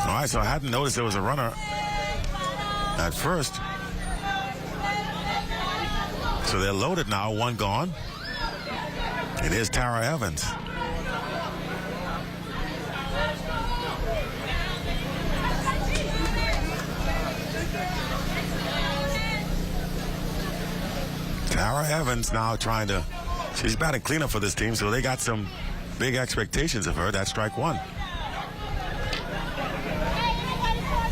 All right, so I hadn't noticed there was a runner at first. So they're loaded now, one gone. And here's Tara Evans. Tara Evans now trying to, she's batting cleanup for this team, so they got some big expectations of her. That's strike one.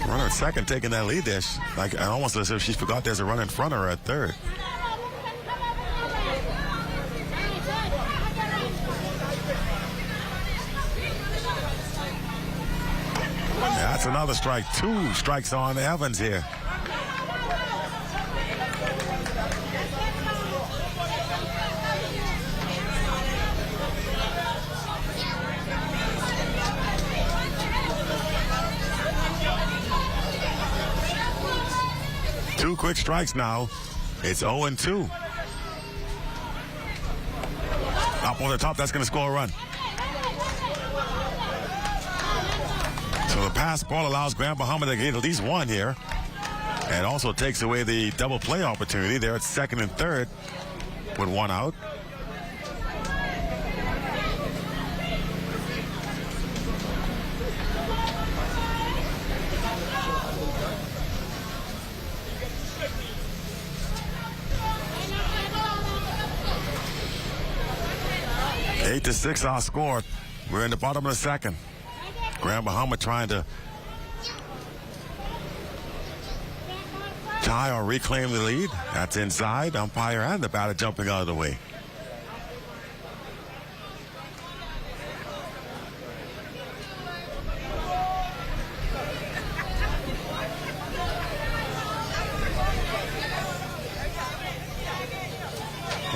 Runner at second taking that lead there. Like, almost as if she forgot there's a run in front of her at third. That's another strike. 2 strikes on Evans here. Two quick strikes now. It's 0-2. Up on the top, that's going to score a run. So the pass ball allows Grand Bahama to get at least one here. And also takes away the double play opportunity. They're at second and third with one out. Eight to 6 our score. We're in the bottom of the second. Grand Bahama trying to tie or reclaim the lead. That's inside. Umpire and the batter jumping out of the way.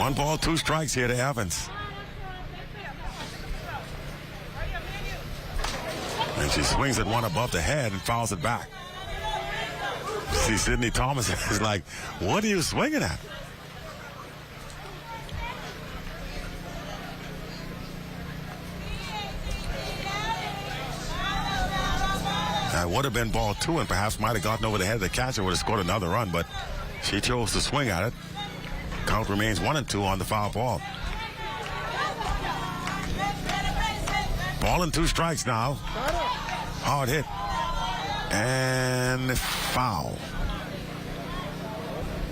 1 ball, 2 strikes here to Evans. And she swings at one above the head and fouls it back. See, Sydney Thomas is like, what are you swinging at? That would have been ball 2 and perhaps might have gotten over the head of the catcher, would have scored another run, but she chose to swing at it. Count remains 1-2 on the foul ball. Ball and 2 strikes now. Hard hit. And foul.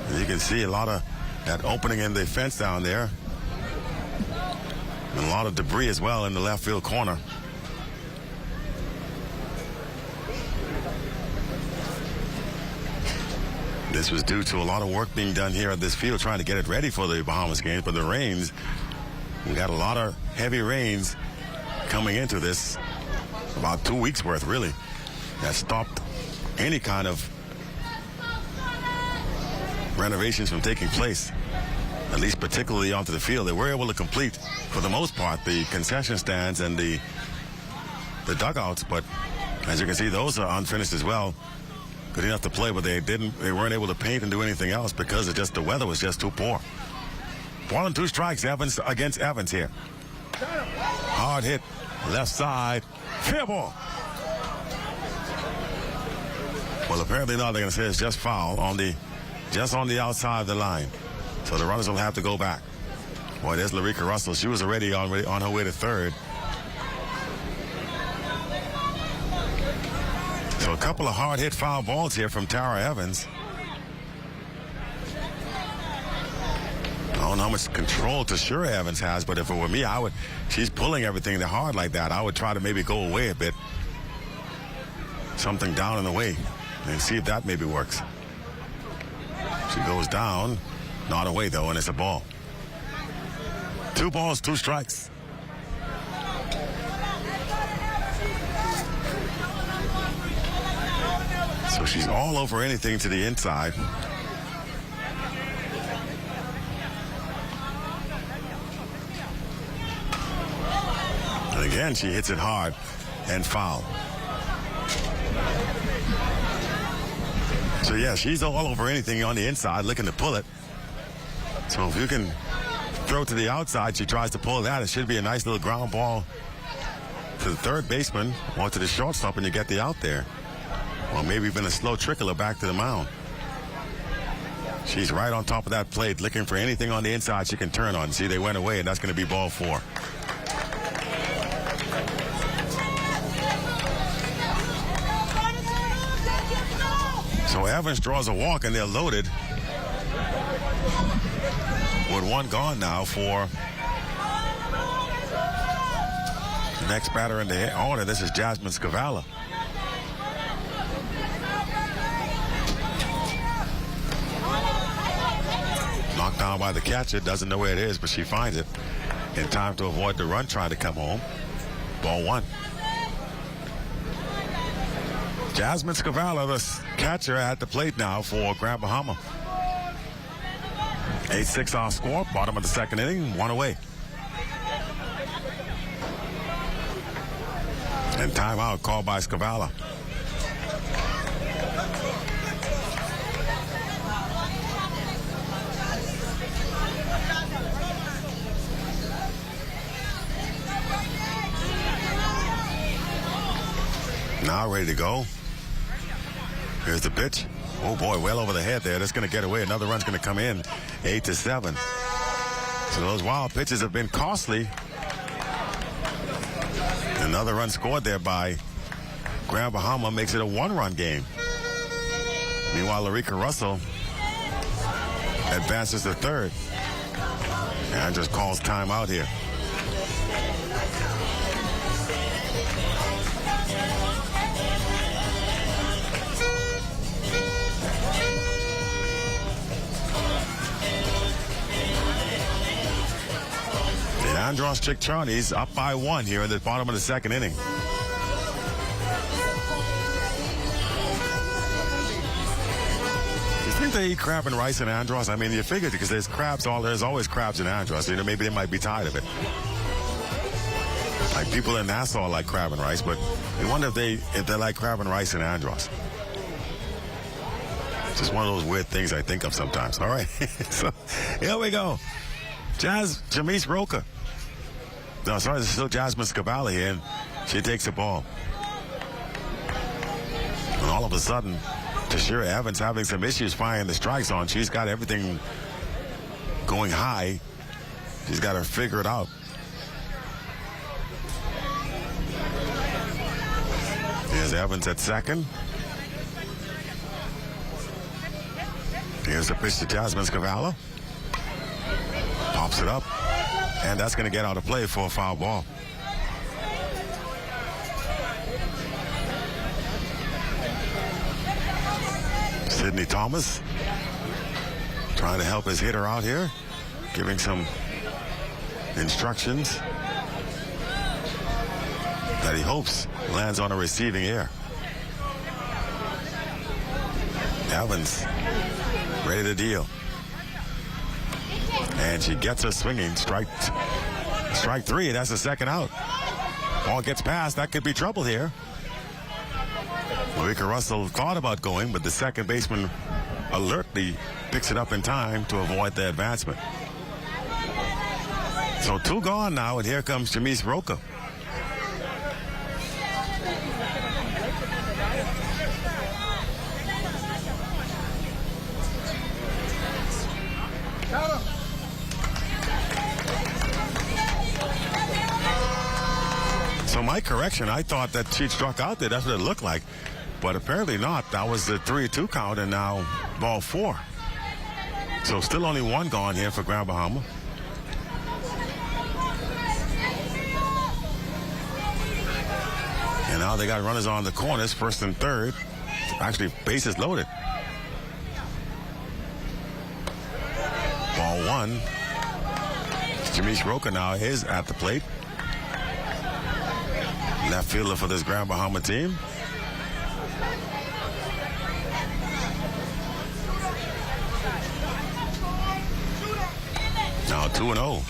As you can see, a lot of that opening in the fence down there. And a lot of debris as well in the left field corner. This was due to a lot of work being done here at this field trying to get it ready for the Bahamas games, but the rains, we got a lot of heavy rains coming into this, about 2 weeks worth really, that stopped any kind of renovations from taking place, at least particularly onto the field. They were able to complete, for the most part, the concession stands and the dugouts, but as you can see, those are unfinished as well. Good enough to play, but they weren't able to paint and do anything else because the weather was just too poor. 1 and 2 strikes, Evans against Evans here. Hard hit, left side, fair ball. Well, apparently not. They're going to say it's just foul just on the outside of the line. So the runners will have to go back. Boy, there's Larika Russell. She was already on her way to third. So a couple of hard-hit foul balls here from Tara Evans. I don't know how much control Tashura Evans has, but if it were me, she's pulling everything hard like that. I would try to maybe go away a bit. Something down and away and see if that maybe works. She goes down, not away though, and it's a ball. 2 balls, 2 strikes. So she's all over anything to the inside. And again, she hits it hard and foul. So yeah, she's all over anything on the inside, looking to pull it. So if you can throw to the outside, she tries to pull that. It should be a nice little ground ball to the third baseman or to the shortstop, and you get the out there. Or maybe even a slow trickler back to the mound. She's right on top of that plate, looking for anything on the inside she can turn on. See, they went away, and that's going to be ball 4. So Evans draws a walk, and they're loaded with 1 gone now for the next batter in the order. This is Jasmine Scavala. Knocked down by the catcher, doesn't know where it is, but she finds it in time to avoid the run trying to come home. Ball 1. Jasmine Scavala, the catcher, at the plate now for Grand Bahama. 8-6 our score, bottom of the 2nd inning, 1 away. And timeout called by Scavala. Now ready to go. Here's the pitch. Oh boy, well over the head there. That's going to get away. Another run's going to come in. 8-7. So those wild pitches have been costly. Another run scored there by Grand Bahama makes it a 1-run game. Meanwhile, Larika Russell advances to third. And just calls timeout here. Andros Chickcharney's up by 1 here at the bottom of the 2nd inning. think they eat crab and rice in Andros? I mean, you figured because there's always crabs in Andros. You know, maybe they might be tired of it. Like people in Nassau like crab and rice, but we wonder if they like crab and rice in Andros. Just one of those weird things I think of sometimes. All right, so here we go. Jamise Roca. No, sorry, this is still Jasmine Scavalla here, and she takes the ball. And all of a sudden, Tashira Evans having some issues firing the strike zone. She's got everything going high. She's got to figure it out. Here's Evans at second. Here's the pitch to Jasmine Scavalla. Pops it up. And that's going to get out of play for a foul ball. Sidney Thomas trying to help his hitter out here, giving some instructions that he hopes lands on a receiving air. Evans ready to deal. And she gets her swinging. Strike three, and that's the second out. Ball gets past. That could be trouble here. Marika Russell thought about going, but the second baseman alertly picks it up in time to avoid the advancement. So 2 gone now, and here comes Jamise Roca. So my correction, I thought that she struck out there. That's what it looked like. But apparently not. That was the 3-2 count, and now ball 4. So still only 1 gone here for Grand Bahama. And now they got runners on the corners, first and third. Actually, bases loaded. Ball 1. Jamise Roca now is at the plate. Left fielder for this Grand Bahama team. Now 2-0.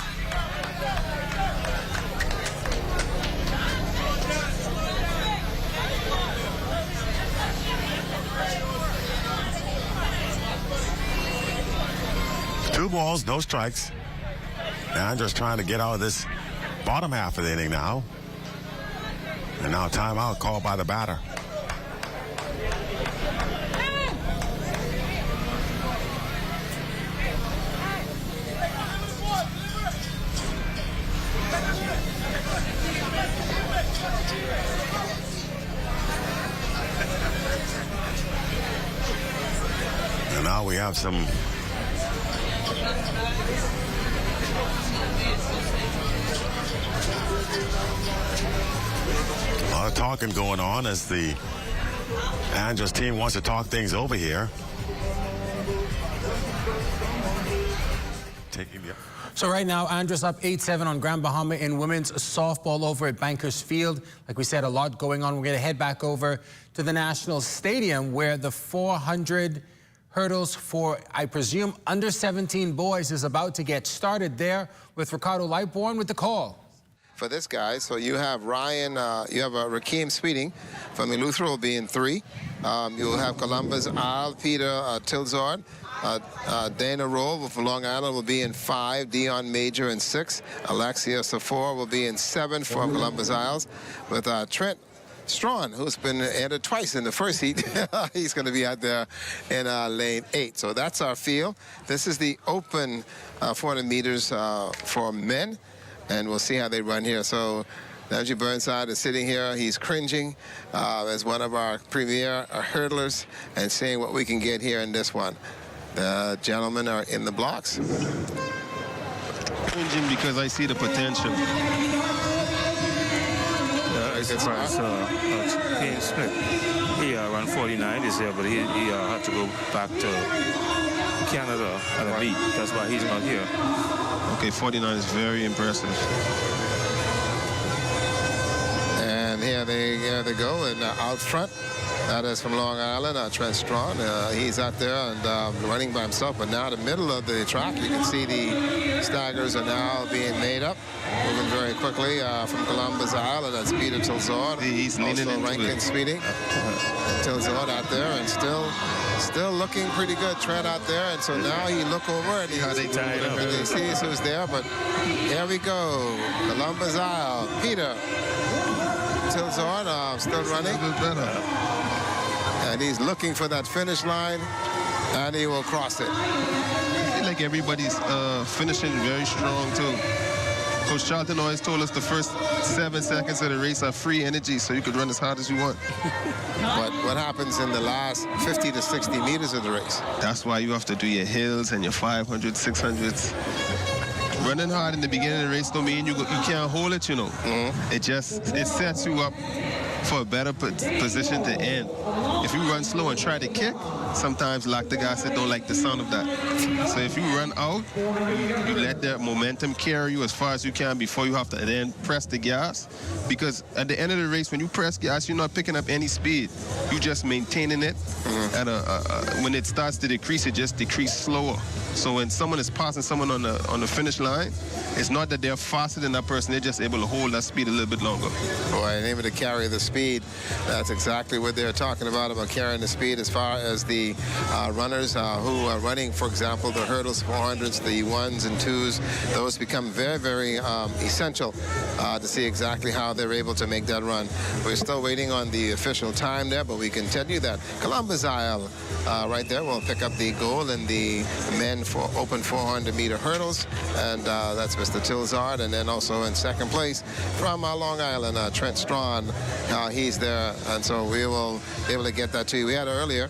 Two balls, no strikes. And just trying to get out of this bottom half of the inning now. And now timeout called by the batter. And now we have some a lot of talking going on as the Andros team wants to talk things over here. So right now, Andros up 8-7 on Grand Bahama in women's softball over at Bankers Field. Like we said, a lot going on. We're going to head back over to the National Stadium where the 400 hurdles for, I presume, under 17 boys is about to get started there with Ricardo Lightbourne with the call. For this guy, so you have Ryan, you have Rakeem Sweeting from Eleuthera will be in 3. You'll have Columbus Isle, Peter Tilzard. Dana Roll from Long Island will be in 5. Dion Major in 6. Alexia Safor will be in 7 from Columbus Isles. With Trent Strawn, who's been entered twice in the first heat. He's going to be out there in lane 8. So that's our field. This is the open 400 meters for men. And we'll see how they run here. So Najee Burnside is sitting here. He's cringing as one of our premier hurdlers and seeing what we can get here in this one. The gentlemen are in the blocks. Cringing because I see the potential. I'm surprised. Kane Smith, he ran 49 this year, but he had to go back to Canada at a beat. That's why he's not here. Okay, 49 is very impressive. And here they go, and out front That is from Long Island, Trent Strawn. He's out there and running by himself, but now the middle of the track, you can see the staggers are now being made up, moving very quickly from Columbus Isle, and that's Peter Tilzord. He's leaning into Rankin it. speeding. Tilzord out there and still looking pretty good. Trent out there, and so now he look over and he sees who's there, but here we go. Columbus Isle, Peter Tilzord still running. And he's looking for that finish line, and he will cross it. I feel like everybody's finishing very strong, too. Coach Charlton always told us the first 7 seconds of the race are free energy, so you could run as hard as you want. But what happens in the last 50 to 60 meters of the race? That's why you have to do your hills and your 500s, 600s. Running hard in the beginning of the race don't mean you can't hold it, you know. It sets you up for a better position to end. If you run slow and try to kick, sometimes Lactic acid don't like the sound of that. So if you run out, you let that momentum carry you as far as you can before you have to then press the gas. Because at the end of the race, when you press gas, you're not picking up any speed. You're just maintaining it. At when it starts to decrease, it just decreases slower. So when someone is passing someone on the finish line, it's not that they're faster than that person, they're just able to hold that speed a little bit longer. Boy, and able to carry the speed. That's exactly what they're talking about carrying the speed as far as the runners who are running, for example, the hurdles, 400s, the 1s and 2s. Those become very, very essential to see exactly how they're able to make that run. We're still waiting on the official time there, but we can tell you that Columbus Isle right there will pick up the goal in the men for open 400-meter hurdles, and that's Mr. Tilzord, and then also in second place from Long Island, Trent Strawn. He's there, and so we will be able to get that to you. We had earlier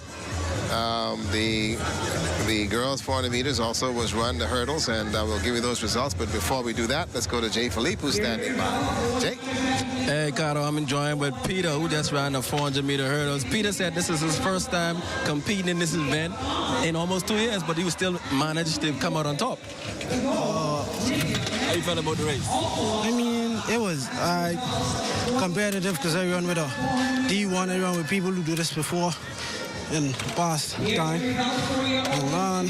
the girls 400 meters also was run the hurdles, and we'll give you those results. But before we do that, let's go to Jay Philippe, who's standing by. Jay? Hey, Carter, I'm enjoying with Peter, who just ran the 400-meter hurdles. Peter said this is his first time competing in this event in almost 2 years, but he still managed to come out on top. How you felt about the race? I mean, it was competitive because I run with a D1. I run with people who do this before in past time. And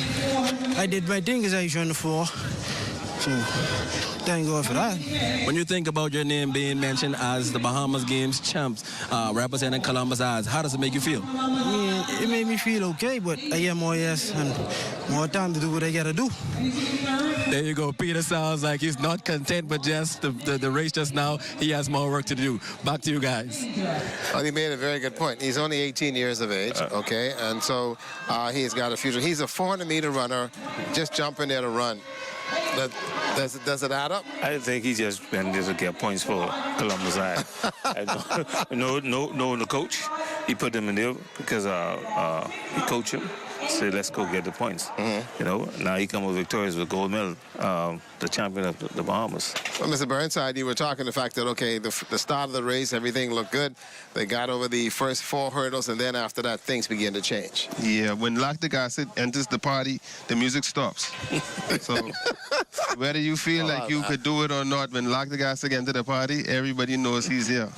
I did my thing as I run the 4. So thank God for that. When you think about your name being mentioned as the Bahamas Games champs, representing Columbus Isles, how does it make you feel? I mean, it made me feel okay, but I have more years and more time to do what I gotta do. There you go. Peter sounds like he's not content, but just the race just now, he has more work to do. Back to you guys. Well, he made a very good point. He's only 18 years of age, okay? And so he's got a future. He's a 400-meter runner, just jumping there to run. Does it add up? I think he just been there to get points for Columbus Isle. No, the coach, he put him in there because he coached him. Said, let's go get the points. You know, now he come with victorious with gold medal, the champion of the Bahamas. Well, Mr. Burnside, you were talking the fact that, okay, the start of the race, everything looked good. They got over the first 4 hurdles, and then after that, things began to change. Yeah, when lactic acid enters the party, the music stops. So whether you feel like you could do it or not, when lactic acid enters the party, everybody knows he's here.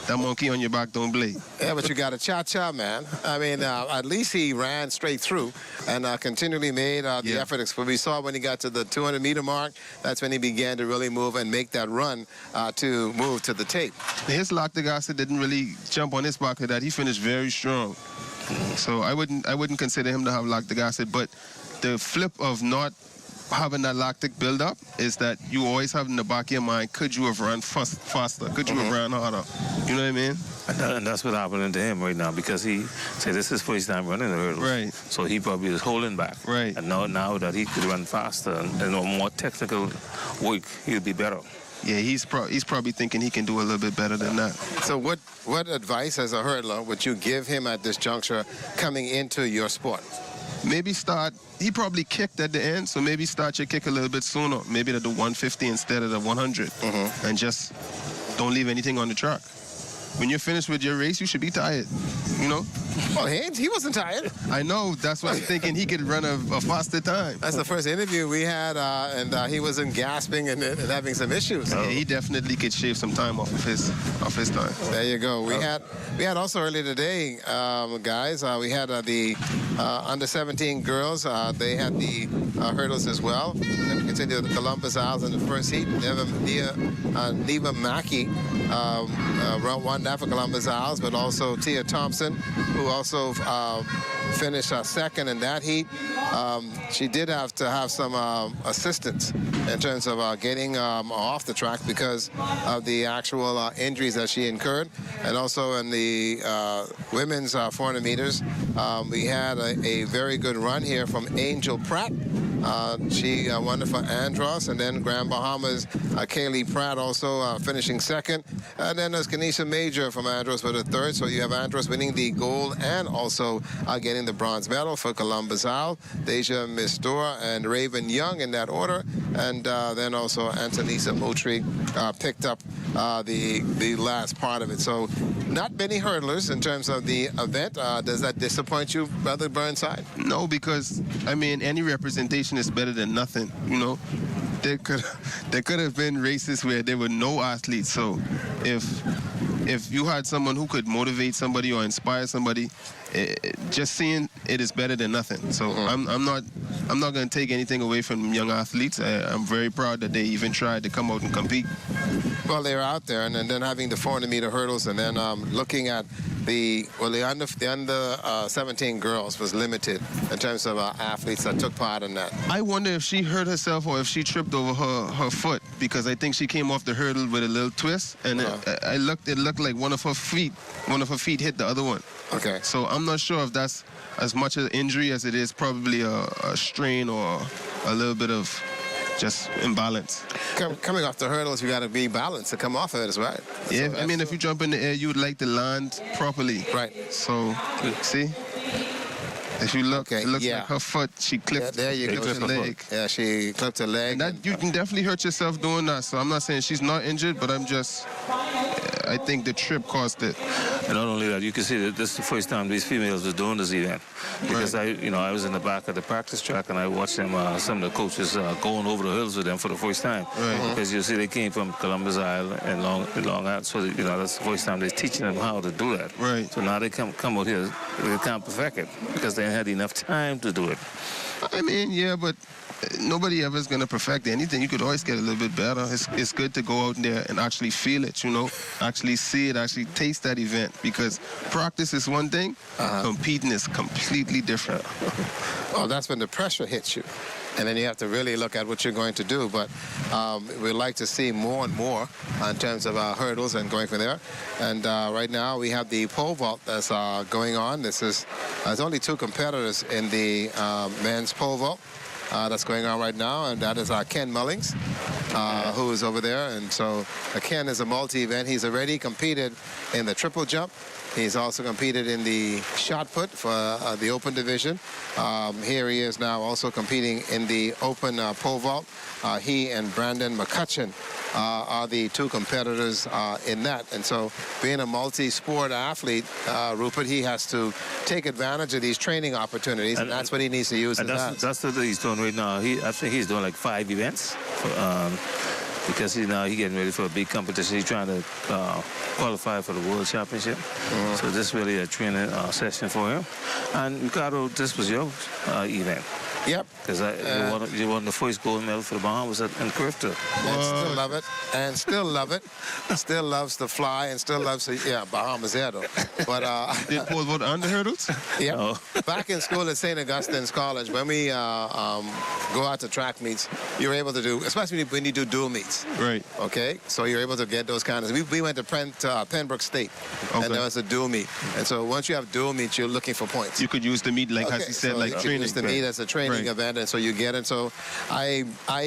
That monkey on your back don't play. Yeah, but you got a cha-cha, man. I mean, at least he ran straight through and continually made the effort. But we saw when he got to the 200-meter mark, that's when he began to really move and make that run to move to the tape. His lactic acid didn't really jump on his back of that. He finished very strong. So I wouldn't consider him to have lactic acid, but the flip of not having that lactic buildup is that you always have in the back of your mind, could you have run faster? Could you have run harder? You know what I mean? And that's what's happening to him right now, because he said this is his first time running the hurdles. Right. So he probably is holding back. Right. And now that he could run faster and more technical work, he'll be better. Yeah, he's probably thinking he can do a little bit better than that. So what advice as a hurdler would you give him at this juncture coming into your sport? Maybe he probably kicked at the end, so maybe start your kick a little bit sooner. Maybe to the 150 instead of the 100. And just don't leave anything on the track. when you're finished with your race, you should be tired, you know? Well, he wasn't tired. I know. That's why I'm thinking he could run a faster time. That's the first interview we had, and he wasn't gasping and having some issues. Yeah, he definitely could shave some time off of his time. There you go. We had also earlier today, guys. We had the under 17 girls. They had the hurdles as well. Then we continue the Columbus Isles in the first heat. Neva Mackey won that for Columbus Isles, but also Tia Thompson, who also finished second in that heat. She did have to have some assistance in terms of getting off the track because of the actual injuries that she incurred. And also in the women's 400 meters, we had a very good run here from Angel Pratt. She won it for Andros, and then Grand Bahamas, Kaylee Pratt also finishing second. And then there's Kanisha Major from Andros with a third. So you have Andros winning the gold and also getting the bronze medal for Columbus Isle. Deja Mistura and Raven Young in that order. And then also Antonisa Moutri picked up the last part of it. So not many hurdlers in terms of the event. Does that disappoint you, Brother Burnside? No, because, I mean, any representation is better than nothing, you know? There could have been races where there were no athletes. So if you had someone who could motivate somebody or inspire somebody, just seeing it is better than nothing. So I'm not going to take anything away from young athletes. I'm very proud that they even tried to come out and compete. Well, they were out there, and then having the 400-meter hurdles, and then looking at the under 17 girls was limited in terms of athletes that took part in that. I wonder if she hurt herself or if she tripped over her foot, because I think she came off the hurdle with a little twist, and it looked like one of her feet hit the other one. Okay. So I'm not sure if that's as much an injury as it is probably a strain or a little bit of just imbalance. Coming off the hurdles, you got to be balanced to come off of it as well. Yeah, so I mean, if you jump in the air, you would like to land properly. Right. So, see? If you look, it looks like her foot, she clipped, there you go. her leg. Yeah, she clipped her leg. And you can definitely hurt yourself doing that. So I'm not saying she's not injured, but I think the trip caused it. And not only that, you can see that this is the first time these females were doing this event. Because I was in the back of the practice track and I watched them, some of the coaches going over the hills with them for the first time. Right. Because you see they came from Columbus Isle and Long Island, so that's the first time they're teaching them how to do that. Right. So now they come out here, they can't perfect it because they had enough time to do it. I mean, yeah, but nobody ever is going to perfect anything. You could always get a little bit better. It's good to go out there and actually feel it, you know, actually see it, actually taste that event, because practice is one thing, competing is completely different. Well, that's when the pressure hits you. And then you have to really look at what you're going to do. But we'd like to see more and more in terms of hurdles and going from there. And right now we have the pole vault that's going on. There's only two competitors in the men's pole vault that's going on right now, and that is Ken Mullings, who is over there. And so Ken is a multi-event. He's already competed in the triple jump. He's also competed in the shot put for the open division. Here he is now also competing in the open pole vault. He and Brandon McCutcheon are the two competitors in that. And so being a multi-sport athlete, Rupert, he has to take advantage of these training opportunities, and that's what he needs to use. And that's what he's doing right now. I think he's doing like 5 events. Because he's getting ready for a big competition. He's trying to qualify for the World Championship. So this is really a training session for him. And Ricardo, this was your event. Yep. Because you won the first gold medal for the Bahamas in Clifton. And still love it. And still love it. Still loves to fly and still loves to, Bahamas Air though. But did pole vault under hurdles? Yep. Oh. Back in school at St. Augustine's College, when we go out to track meets, you're able to do, especially when you do dual meets. Right. Okay. So you're able to get those kind of. We went to Pembroke State, and there was a dual meet. And so once you have dual meets, you're looking for points. You could use the meet, like as you said, like training. Use the meet as a training event, and so you get it. So I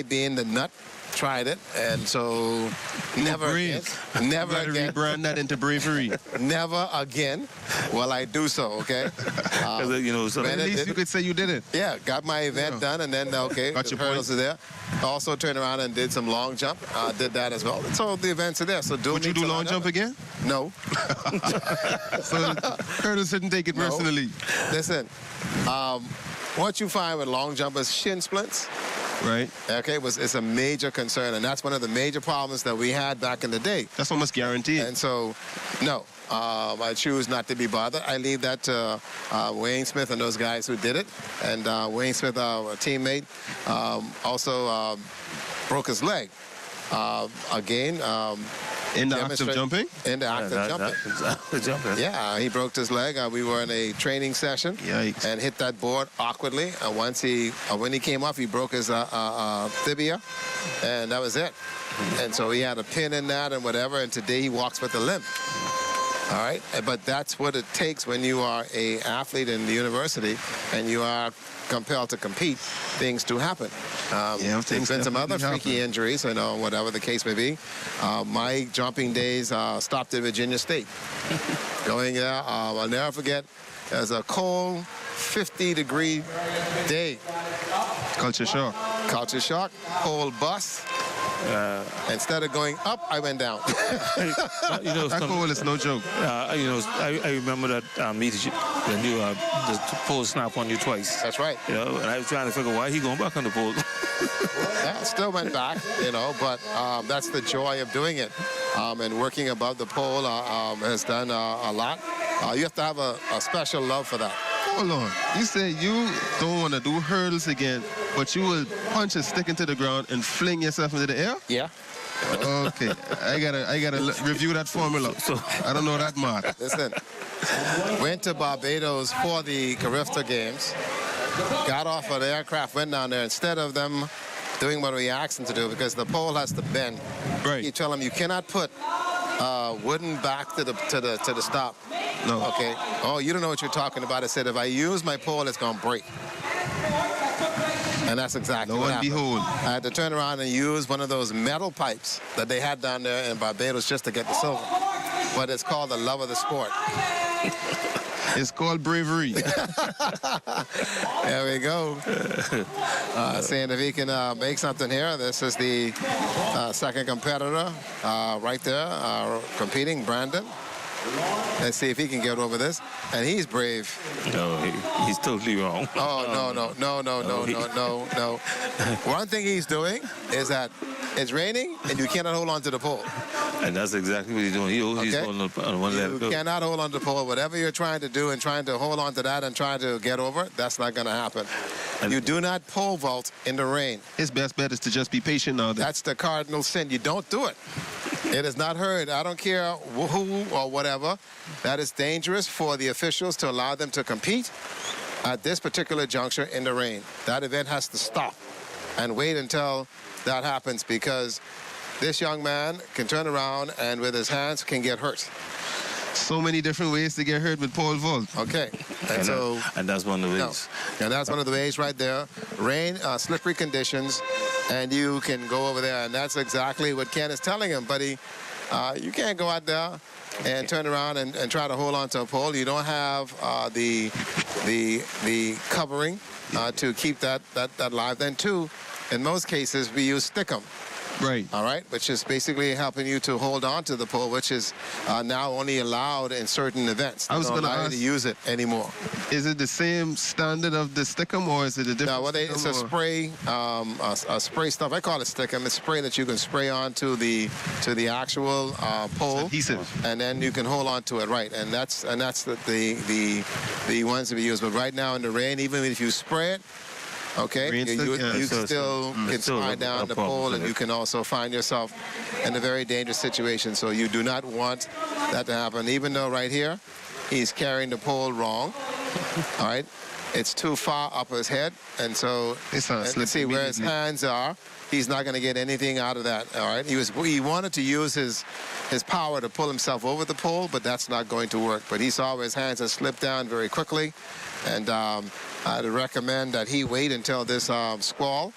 being the nut, tried it, and so never again. Never again. Rebrand that into bravery. Never again. Well, I do so, okay? So at least you could say you did it. Yeah, got my event done, and then, got your hurdles are there. Also turned around and did some long jump. Did that as well. So the events are there. So would you do long jump again? No. So hurdles didn't take it personally. Listen, what you find with long jumpers, shin splints. Right. Okay, it's a major concern, and that's one of the major problems that we had back in the day. That's almost guaranteed. And so, no, I choose not to be bothered. I leave that to Wayne Smith and those guys who did it. And Wayne Smith, a teammate, also broke his leg. Again, in the act of jumping? In the act of jumping. Yeah, he broke his leg. We were in a training session. Yikes. And hit that board awkwardly. When he came off, he broke his tibia, and that was it. And so he had a pin in that and whatever, and today he walks with a limp. All right, but that's what it takes when you are an athlete in the university and you are compelled to compete. Things do happen. There's been some other freaky injuries, whatever the case may be. My jumping days stopped at Virginia State. Going there, I'll never forget, it was a cold 50-degree day. Culture shock. Culture shock, cold bus. Instead of going up, I went down. That cold is no joke. I remember that meeting when the pole snapped on you twice. That's right. And I was trying to figure why he going back on the pole. Yeah, still went back, but that's the joy of doing it. And working above the pole has done a lot. You have to have a special love for that. Hold on. You said you don't want to do hurdles again, but you will punch a stick into the ground and fling yourself into the air? Yeah. Okay. I gotta review that formula. So I don't know that much. Listen, went to Barbados for the Carifta Games, got off of the aircraft, went down there. Instead of them doing what we asked them to do, because the pole has to bend. Right. You tell them you cannot put wooden back to the stop. No. Okay. Oh, you don't know what you're talking about. I said if I use my pole, it's gonna break. And that's exactly what happened. Behold. I had to turn around and use one of those metal pipes that they had down there in Barbados just to get the silver. But it's called the love of the sport. It's called bravery. There we go. Seeing if he can make something here. This is the second competitor right there competing, Brandon. Let's see if he can get over this. And he's brave. No, he's totally wrong. Oh, no. One thing he's doing is that it's raining and you cannot hold on to the pole. And that's exactly what he's doing. He's holding on one leg. You cannot hold on to the pole. Whatever you're trying to do and trying to hold on to that and trying to get over it, that's not going to happen. And you do not pole vault in the rain. His best bet is to just be patient now. That's the cardinal sin. You don't do it. It is not heard. I don't care who or whatever. That is dangerous for the officials to allow them to compete at this particular juncture in the rain. That event has to stop and wait until that happens, because this young man can turn around and with his hands can get hurt. So many different ways to get hurt with pole vault. Okay. And that's one of the ways. And that's one of the ways right there. Rain, slippery conditions, and you can go over there. And that's exactly what Ken is telling him, buddy. You can't go out there and turn around and try to hold on to a pole. You don't have the covering to keep that live. Then two, in most cases, we use stickum. Right. All right, which is basically helping you to hold on to the pole, which is now only allowed in certain events. I was going to ask, to use it anymore. Is it the same standard of the stickum, or is it a different? No, it's a spray, a spray stuff. I call it stickum. It's spray that you can spray onto the actual pole. It's adhesive. And then you can hold on to it, right? And that's the ones that we use. But right now in the rain, even if you spray it, okay, you still can slide down the pole, and you can also find yourself in a very dangerous situation. So you do not want that to happen, even though right here, he's carrying the pole wrong. All right, it's too far up his head, and so let's see where his hands are. He's not going to get anything out of that. All right, he wanted to use his power to pull himself over the pole, but that's not going to work. But he saw where his hands had slipped down very quickly, and I'd recommend that he wait until this squall.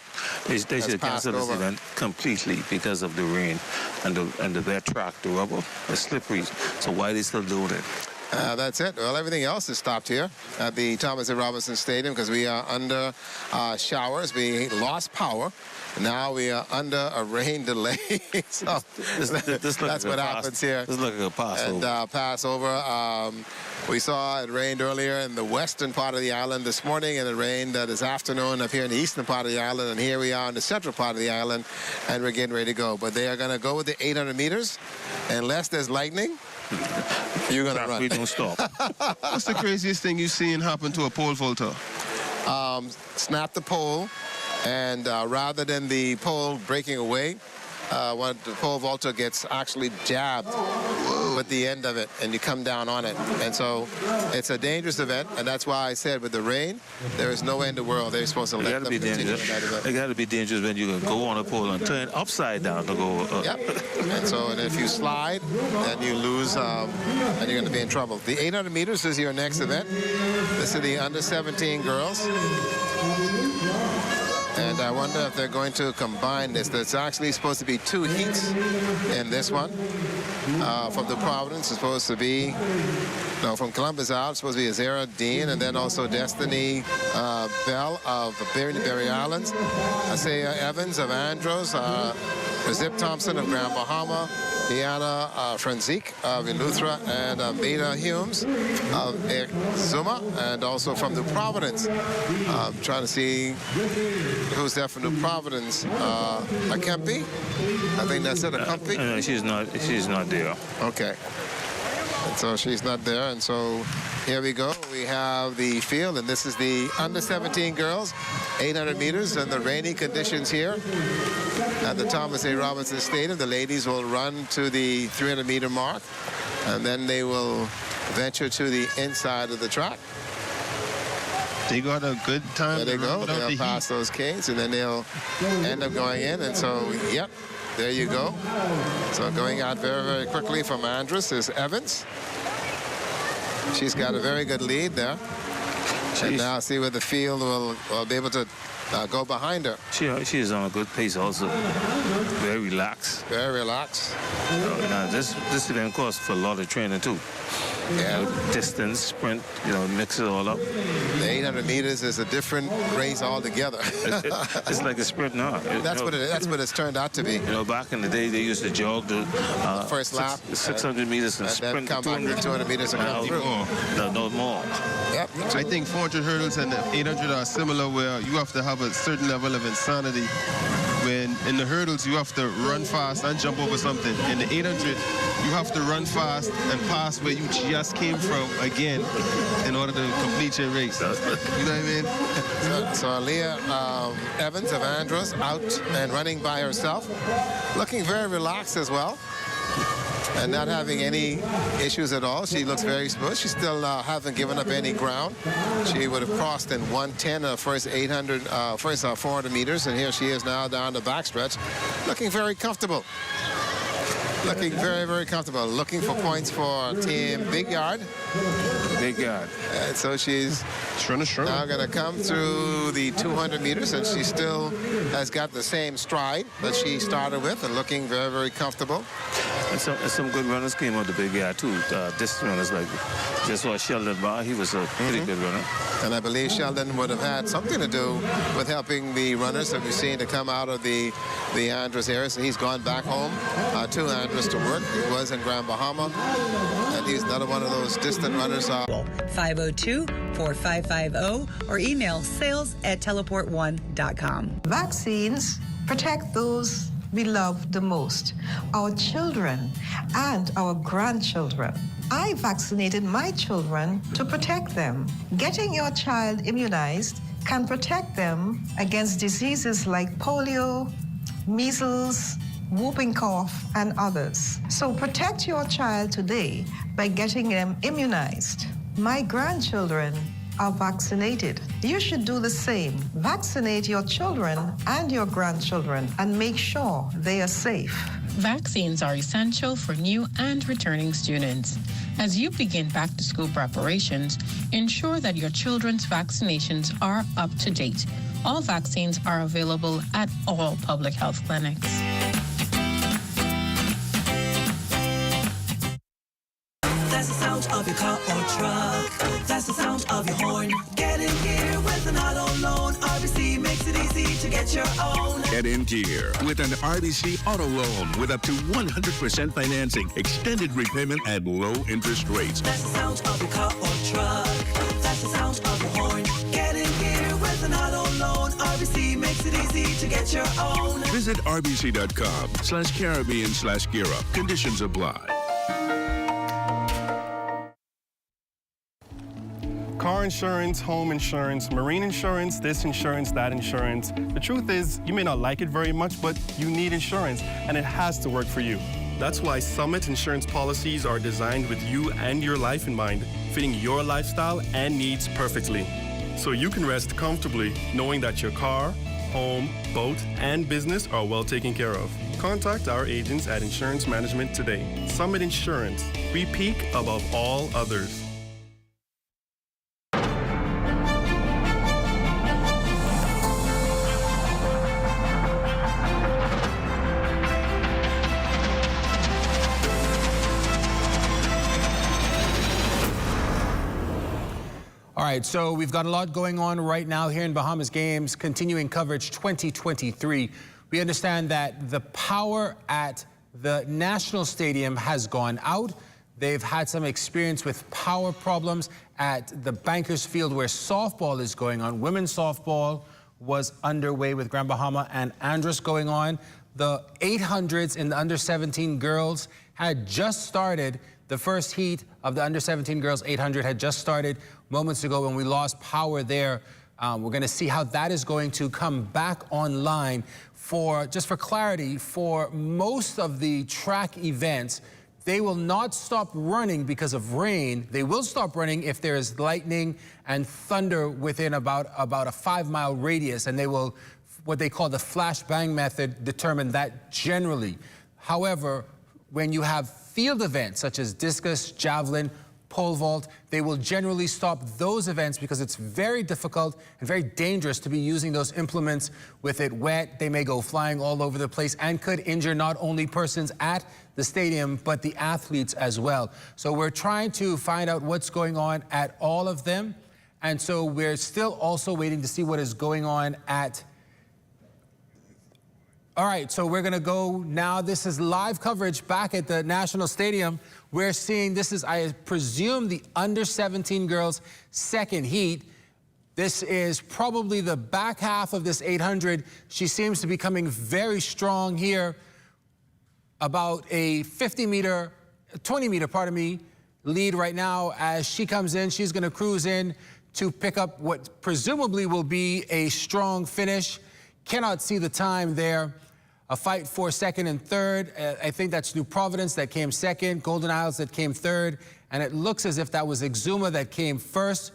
They should cancel this event completely because of the rain and the wet track, the rubber, is slippery. So why are they still doing it? That's it. Well, everything else is stopped here at the Thomas A. Robinson Stadium because we are under showers. We lost power Now we are under a rain delay. So that's what happens here. This looks like a Passover. And Passover. We saw it rained earlier in the western part of the island this morning, and it rained this afternoon up here in the eastern part of the island, and here we are in the central part of the island, and we're getting ready to go. But they are going to go with the 800 meters. Unless there's lightning, you're going to run. We don't stop. What's the craziest thing you've seen happen to a pole vaulter? Snap the pole, and rather than the pole breaking away, when the pole vaulter gets actually jabbed with the end of it, and you come down on it. And so it's a dangerous event, and that's why I said with the rain, there is no way in the world they're supposed to let them continue with that event. It got to be dangerous when you go on a pole and turn upside down to go up. Yep. And if you slide, then you lose, and you're going to be in trouble. The 800 meters is your next event. This is the under 17 girls. And I wonder if they're going to combine this. There's actually supposed to be 2 heats in this one. From the Providence, it's supposed to be, from Columbus out, it's supposed to be Azera Dean, and then also Destiny Bell of the Berry Islands, Isaiah Evans of Andros, Zip Thompson of Grand Bahama, Diana Franzik of Eleuthera, and Beta Humes of Zuma, and also from New Providence. I'm trying to see who's there from New Providence. Akempi? I think that's it, Akempi? No, she's not there. Okay. And so she's not there, and so here we go. We have the field, and this is the under 17 girls, 800 meters, and the rainy conditions here at the Thomas A. Robinson Stadium. The ladies will run to the 300-meter mark, and then they will venture to the inside of the track. They got a good time. There they go. They'll pass those Ks, and then they'll end up going in. And so, yep, there you go. So going out very, very quickly from Andrus is Evans. She's got a very good lead there. And now see where the field will be able to go behind her. She is on a good pace also. Very relaxed. Very relaxed. Now this event calls for a lot of training too. Yeah. Distance, sprint, mix it all up. The 800 meters is a different race altogether. It's like a sprint now. That's what it is. That's what it's turned out to be. Back in the day, they used to jog the first lap, 600 meters and sprint then come back to 200 meters and come through. No more. Yep. I think 400 hurdles and 800 are similar, where you have to have a certain level of insanity. When in the hurdles, you have to run fast and jump over something. In the 800, you have to run fast and pass where you just came from again in order to complete your race. You know what I mean? So Leah Evans of Andros out and running by herself, looking very relaxed as well, and not having any issues at all. She looks very smooth. She still hasn't given up any ground. She would have crossed in 110 first 400 meters, and here she is now down the backstretch, looking very comfortable. Looking very, very comfortable. Looking for points for Team Big Yard. Big Yard. And so she's now going to come through the 200 meters, and she still has got the same stride that she started with, and looking very, very comfortable. And some good runners came out the Big Yard too. Distance runners like just saw Sheldon Barr. He was a pretty good runner. And I believe Sheldon would have had something to do with helping the runners that we've seen to come out of the Andros area. So he's gone back home to Andros to work. He was in Grand Bahama, and he's another one of those distant runners. 502-4550 or email sales@teleport1.com. Vaccines protect those we love the most, our children and our grandchildren. I vaccinated my children to protect them. Getting your child immunized can protect them against diseases like polio, measles, whooping cough, and others. So protect your child today by getting them immunized. My grandchildren are vaccinated. You should do the same. Vaccinate your children and your grandchildren and make sure they are safe. Vaccines are essential for new and returning students. As you begin back-to-school preparations, ensure that your children's vaccinations are up to date. All vaccines are available at all public health clinics. That's the sound of your car or truck. That's the sound of your horn. Get in gear with an auto loan. RBC makes it easy to get your own. Get in gear with an RBC auto loan with up to 100% financing, extended repayment at low interest rates. That's the sound of your car or truck. That's the sound of your horn. Get in gear with an auto loan. RBC makes it easy to get your own. Visit rbc.com/Caribbean/gear-up. Conditions apply. Car insurance, home insurance, marine insurance, this insurance, that insurance. The truth is, you may not like it very much, but you need insurance, and it has to work for you. That's why Summit insurance policies are designed with you and your life in mind, fitting your lifestyle and needs perfectly. So you can rest comfortably knowing that your car, home, boat, and business are well taken care of. Contact our agents at Insurance Management today. Summit Insurance. We peak above all others. All right, so we've got a lot going on right now here in Bahamas Games, continuing coverage 2023. We understand that the power at the National Stadium has gone out. They've had some experience with power problems at the Bankers Field where softball is going on. Women's softball was underway with Grand Bahama and Andros going on. The 800s in the under-17 girls had just started. The first heat of the under-17 girls 800 had just started moments ago when we lost power there. We're going to see how that is going to come back online. Just for clarity, for most of the track events, they will not stop running because of rain. They will stop running if there is lightning and thunder within about a 5-mile radius, and they will, what they call the flashbang method, determine that generally. However, when you have field events such as discus, javelin, pole vault, they will generally stop those events because it's very difficult and very dangerous to be using those implements with it wet. They may go flying all over the place and could injure not only persons at the stadium, but the athletes as well. So we're trying to find out what's going on at all of them. And so we're still also waiting to see what is going on at. All right, so we're going to go now. This is live coverage back at the National Stadium. We're seeing, this is, I presume, the under-17 girls' second heat. This is probably the back half of this 800. She seems to be coming very strong here. About a 20-meter, pardon me, lead right now. As she comes in, she's going to cruise in to pick up what presumably will be a strong finish. Cannot see the time there. A fight for second and third. I think that's New Providence that came second, Golden Isles that came third, and it looks as if that was Exuma that came first.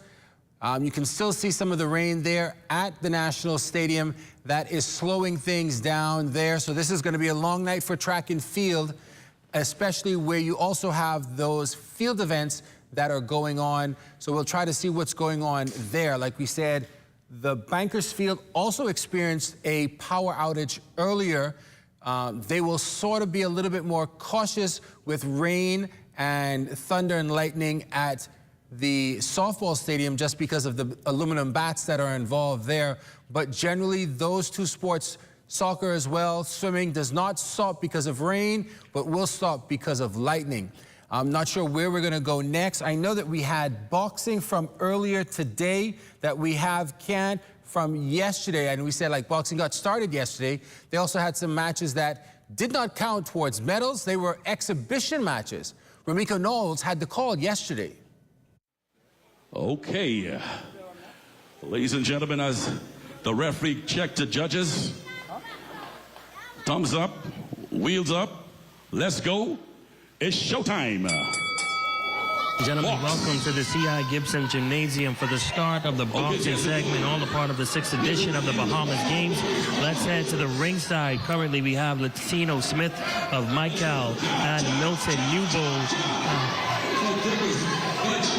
You can still see some of the rain there at the National Stadium. That is slowing things down there. So this is going to be a long night for track and field, especially where you also have those field events that are going on. So we'll try to see what's going on there. Like we said, the Bankers Field also experienced a power outage earlier. They will sort of be a little bit more cautious with rain and thunder and lightning at the softball stadium just because of the aluminum bats that are involved there. But generally, those two sports, soccer as well, swimming, does not stop because of rain, but will stop because of lightning. I'm not sure where we're going to go next. I know that we had boxing from earlier today, that we have canned from yesterday, and we said like boxing got started yesterday. They also had some matches that did not count towards medals. They were exhibition matches. Ramiko Knowles had the call yesterday. Okay. Ladies and gentlemen, as the referee checked the judges, thumbs up, wheels up, let's go. It's showtime. Gentlemen, welcome to the C.I. Gibson Gymnasium for the start of the boxing segment, all a part of the 6th edition of the Bahamas Games. Let's head to the ringside. Currently, we have Latino Smith of Michael and Milton Newbold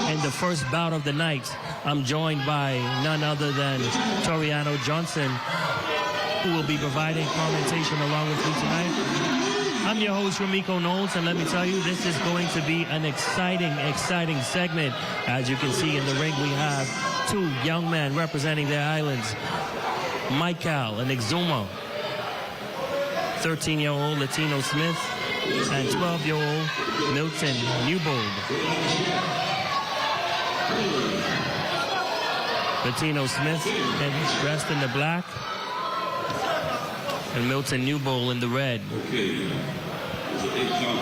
in the first bout of the night. I'm joined by none other than Toriano Johnson, who will be providing commentation along with me tonight. I'm your host, Ramiko Knowles, and let me tell you, this is going to be an exciting segment. As you can see in the ring, we have two young men representing their islands, Michael and Exuma, 13-year-old Latino Smith, and 12-year-old Milton Newbold. Latino Smith dressed in the black, and Milton Newbold in the red. Okay. It's an 8 count.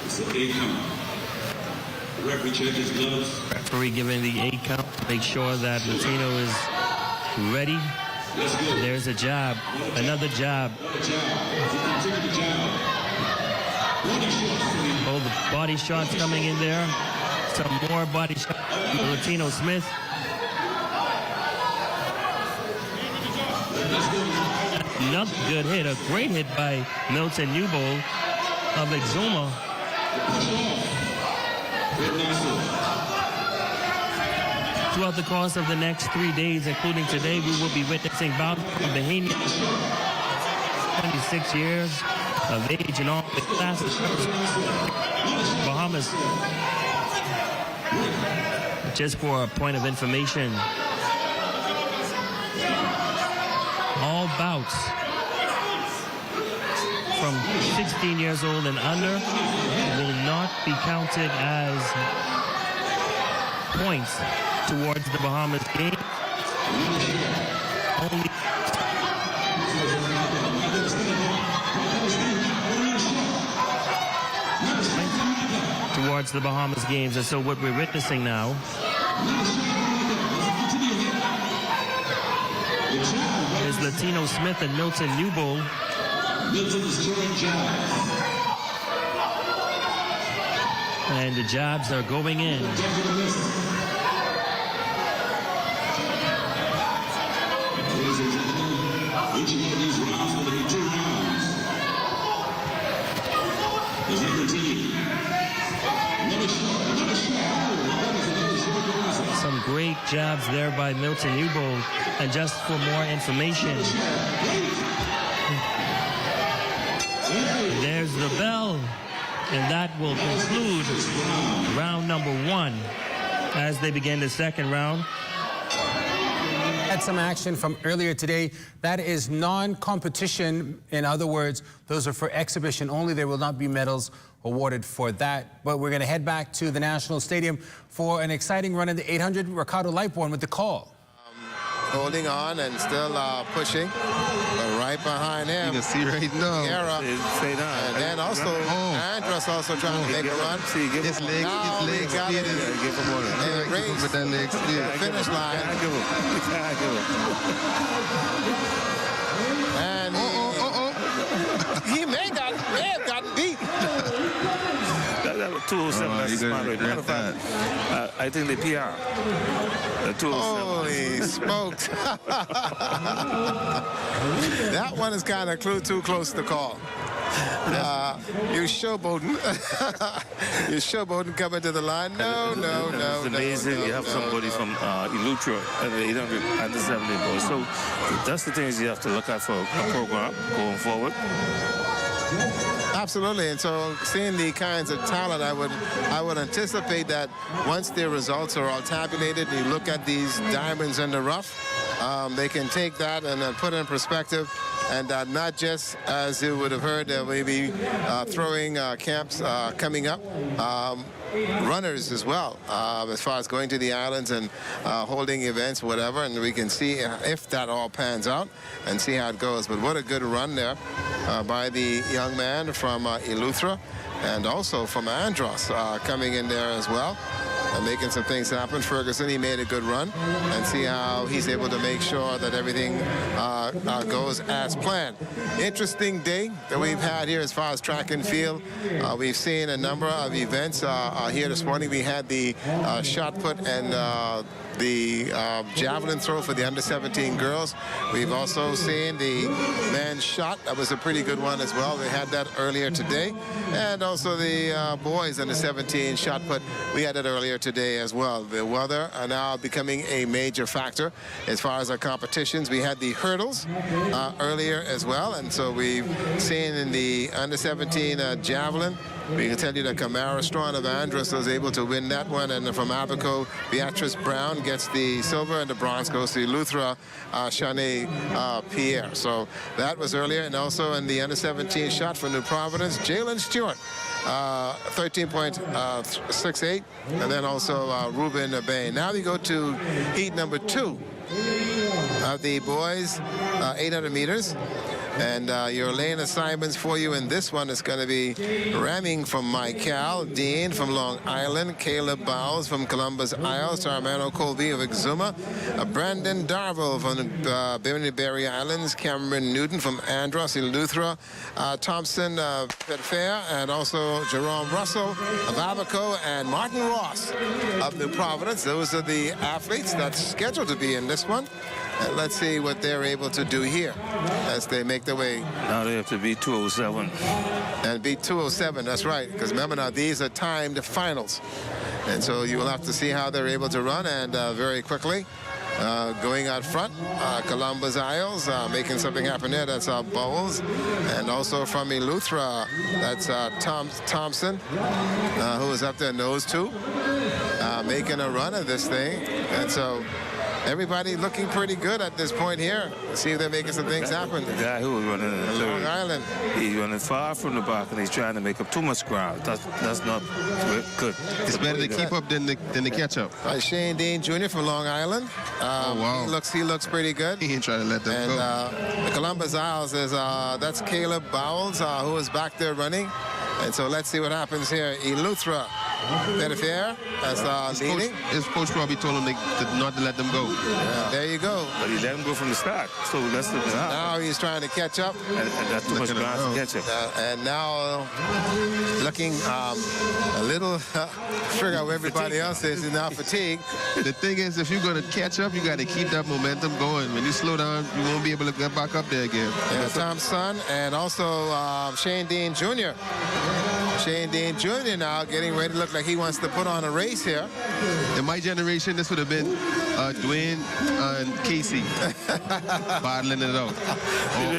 It's an 8 count. Referee check his gloves. Referee giving the 8 count to make sure that Latino is ready. There's a jab, another jab. Oh, the body shots coming in there. Some more body shots from Latino Smith. Another good hit, a great hit by Milton Newbold of Exuma. Throughout the course of the next 3 days, including today, we will be witnessing bouts from Bahamian, 26 years of age and all the classes. Bahamas. Just for a point of information, all bouts from 16 years old and under will not be counted as points towards the Bahamas game. Only towards the Bahamas games. And so what we're witnessing now is Latino Smith and Milton Newbold. And the jabs are going in. Each one of these rounds will be 2 rounds. Does that continue? Some great jabs there by Milton Newbold. And just for more information, there's the bell. And that will conclude round number 1 as they begin the second round. Had some action from earlier today. That is non-competition. In other words, those are for exhibition only. There will not be medals awarded for that. But we're going to head back to the National Stadium for an exciting run in the 800. Ricardo Lightborn with the call. Holding on and still pushing, but right behind him. You can see right now. And then also, Andros also trying to make a run. His legs got it. Give him one. With that leg speed. Finish line. And he may have gotten beat. That was 207. That's smart. Matter of fact, I think the PR. The 207. Holy smoked. That one is kind of too close to call. You're showboating. You're showboating coming to the line. No. It's amazing. You have somebody from Eleuthera at the 800 and the 70 boys. So that's the things you have to look at for a program going forward. Absolutely, and so seeing the kinds of talent, I would anticipate that once their results are all tabulated, and you look at these diamonds in the rough, they can take that and then put it in perspective, and not just as you would have heard, there may be throwing camps coming up. Runners as well, as far as going to the islands and holding events, whatever, and we can see if that all pans out and see how it goes. But what a good run there by the young man from Eleuthera, and also from Andros coming in there as well and making some things happen. Ferguson, he made a good run, and see how he's able to make sure that everything goes as planned. Interesting day that we've had here as far as track and field. We've seen a number of events here this morning. We had the shot put and the javelin throw for the under-17 girls. We've also seen the men's shot. That was a pretty good one as well. They had that earlier today. And also the boys under-17 shot put. We had it earlier today as well. The weather are now becoming a major factor as far as our competitions. We had the hurdles earlier as well. And so we've seen in the under-17 javelin, we can tell you that Kamara Strawn of Andros was able to win that one. And from Abaco, Beatrice Brown gets the silver, and the bronze goes to Luthra Shanae Pierre. So that was earlier. And also in the under-17 shot for New Providence, Jalen Stewart, 13.68. And then also Ruben Bay. Now we go to heat number 2 of the boys, 800 meters. And your lane assignments for you in this one is going to be ramming from Michael, Dean from Long Island, Caleb Bowles from Columbus Isles, Armando Colby of Exuma, Brandon Darville from Berry Islands, Cameron Newton from Andros, Eleuthera, Thompson Petfair, and also Jerome Russell of Abaco, and Martin Ross of New Providence. Those are the athletes that's scheduled to be in this one. And let's see what they're able to do here as they make their way. Now they have to beat 207. And beat 207, that's right. Because remember now, these are timed finals. And so you will have to see how they're able to run. And very quickly, going out front, Columbus Isles, making something happen there. That's Bowles. And also from Eleuthera, that's Thompson, who is up there, nose 2, making a run of this thing. And so everybody looking pretty good at this point here. Let's see if they're making some things happen. The guy who was running in the third, Long Island. He's running far from the back, and he's trying to make up too much ground. That's not good. It's better to keep up than to catch up. Shane Dean Jr. from Long Island. Oh, wow. He looks pretty good. He ain't trying to let them go. And the Columbus Isles is, that's Caleb Bowles, who is back there running. And so let's see what happens here. Eleuthera Pettifier as leading. His coach probably told him not to let them go. Yeah, there you go. But he let him go from the start. So that's the now he's trying to catch up. And that's too much ground to catch up. And now looking a little figure out where everybody else is now fatigued. The thing is, if you're going to catch up, you got to keep that momentum going. When you slow down, you won't be able to get back up there again. Yeah, Tom's son, and also Shane Dean Jr. Shane Dean Jr. now getting ready to look like he wants to put on a race here. In my generation, this would have been Dwayne and Casey battling it out,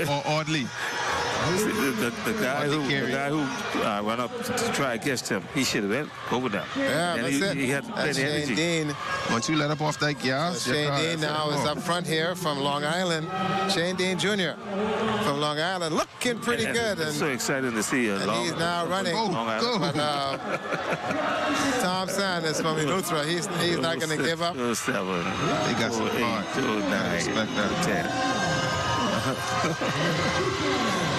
or Audley. The guy who ran up to try to catch him, he should have went over there. Yeah, and that's it. He had plenty of energy. Dean. Once you let up off that gas, Shane Dean now is up front here from Long Island. Shane Dean Jr. from Long Island, looking pretty good. It's so exciting to see. And he's now running. Long Island. But, Tom Sanders from Eleuthera, he's not going to give up. 7. They got some heart. 9. Respect that. 10.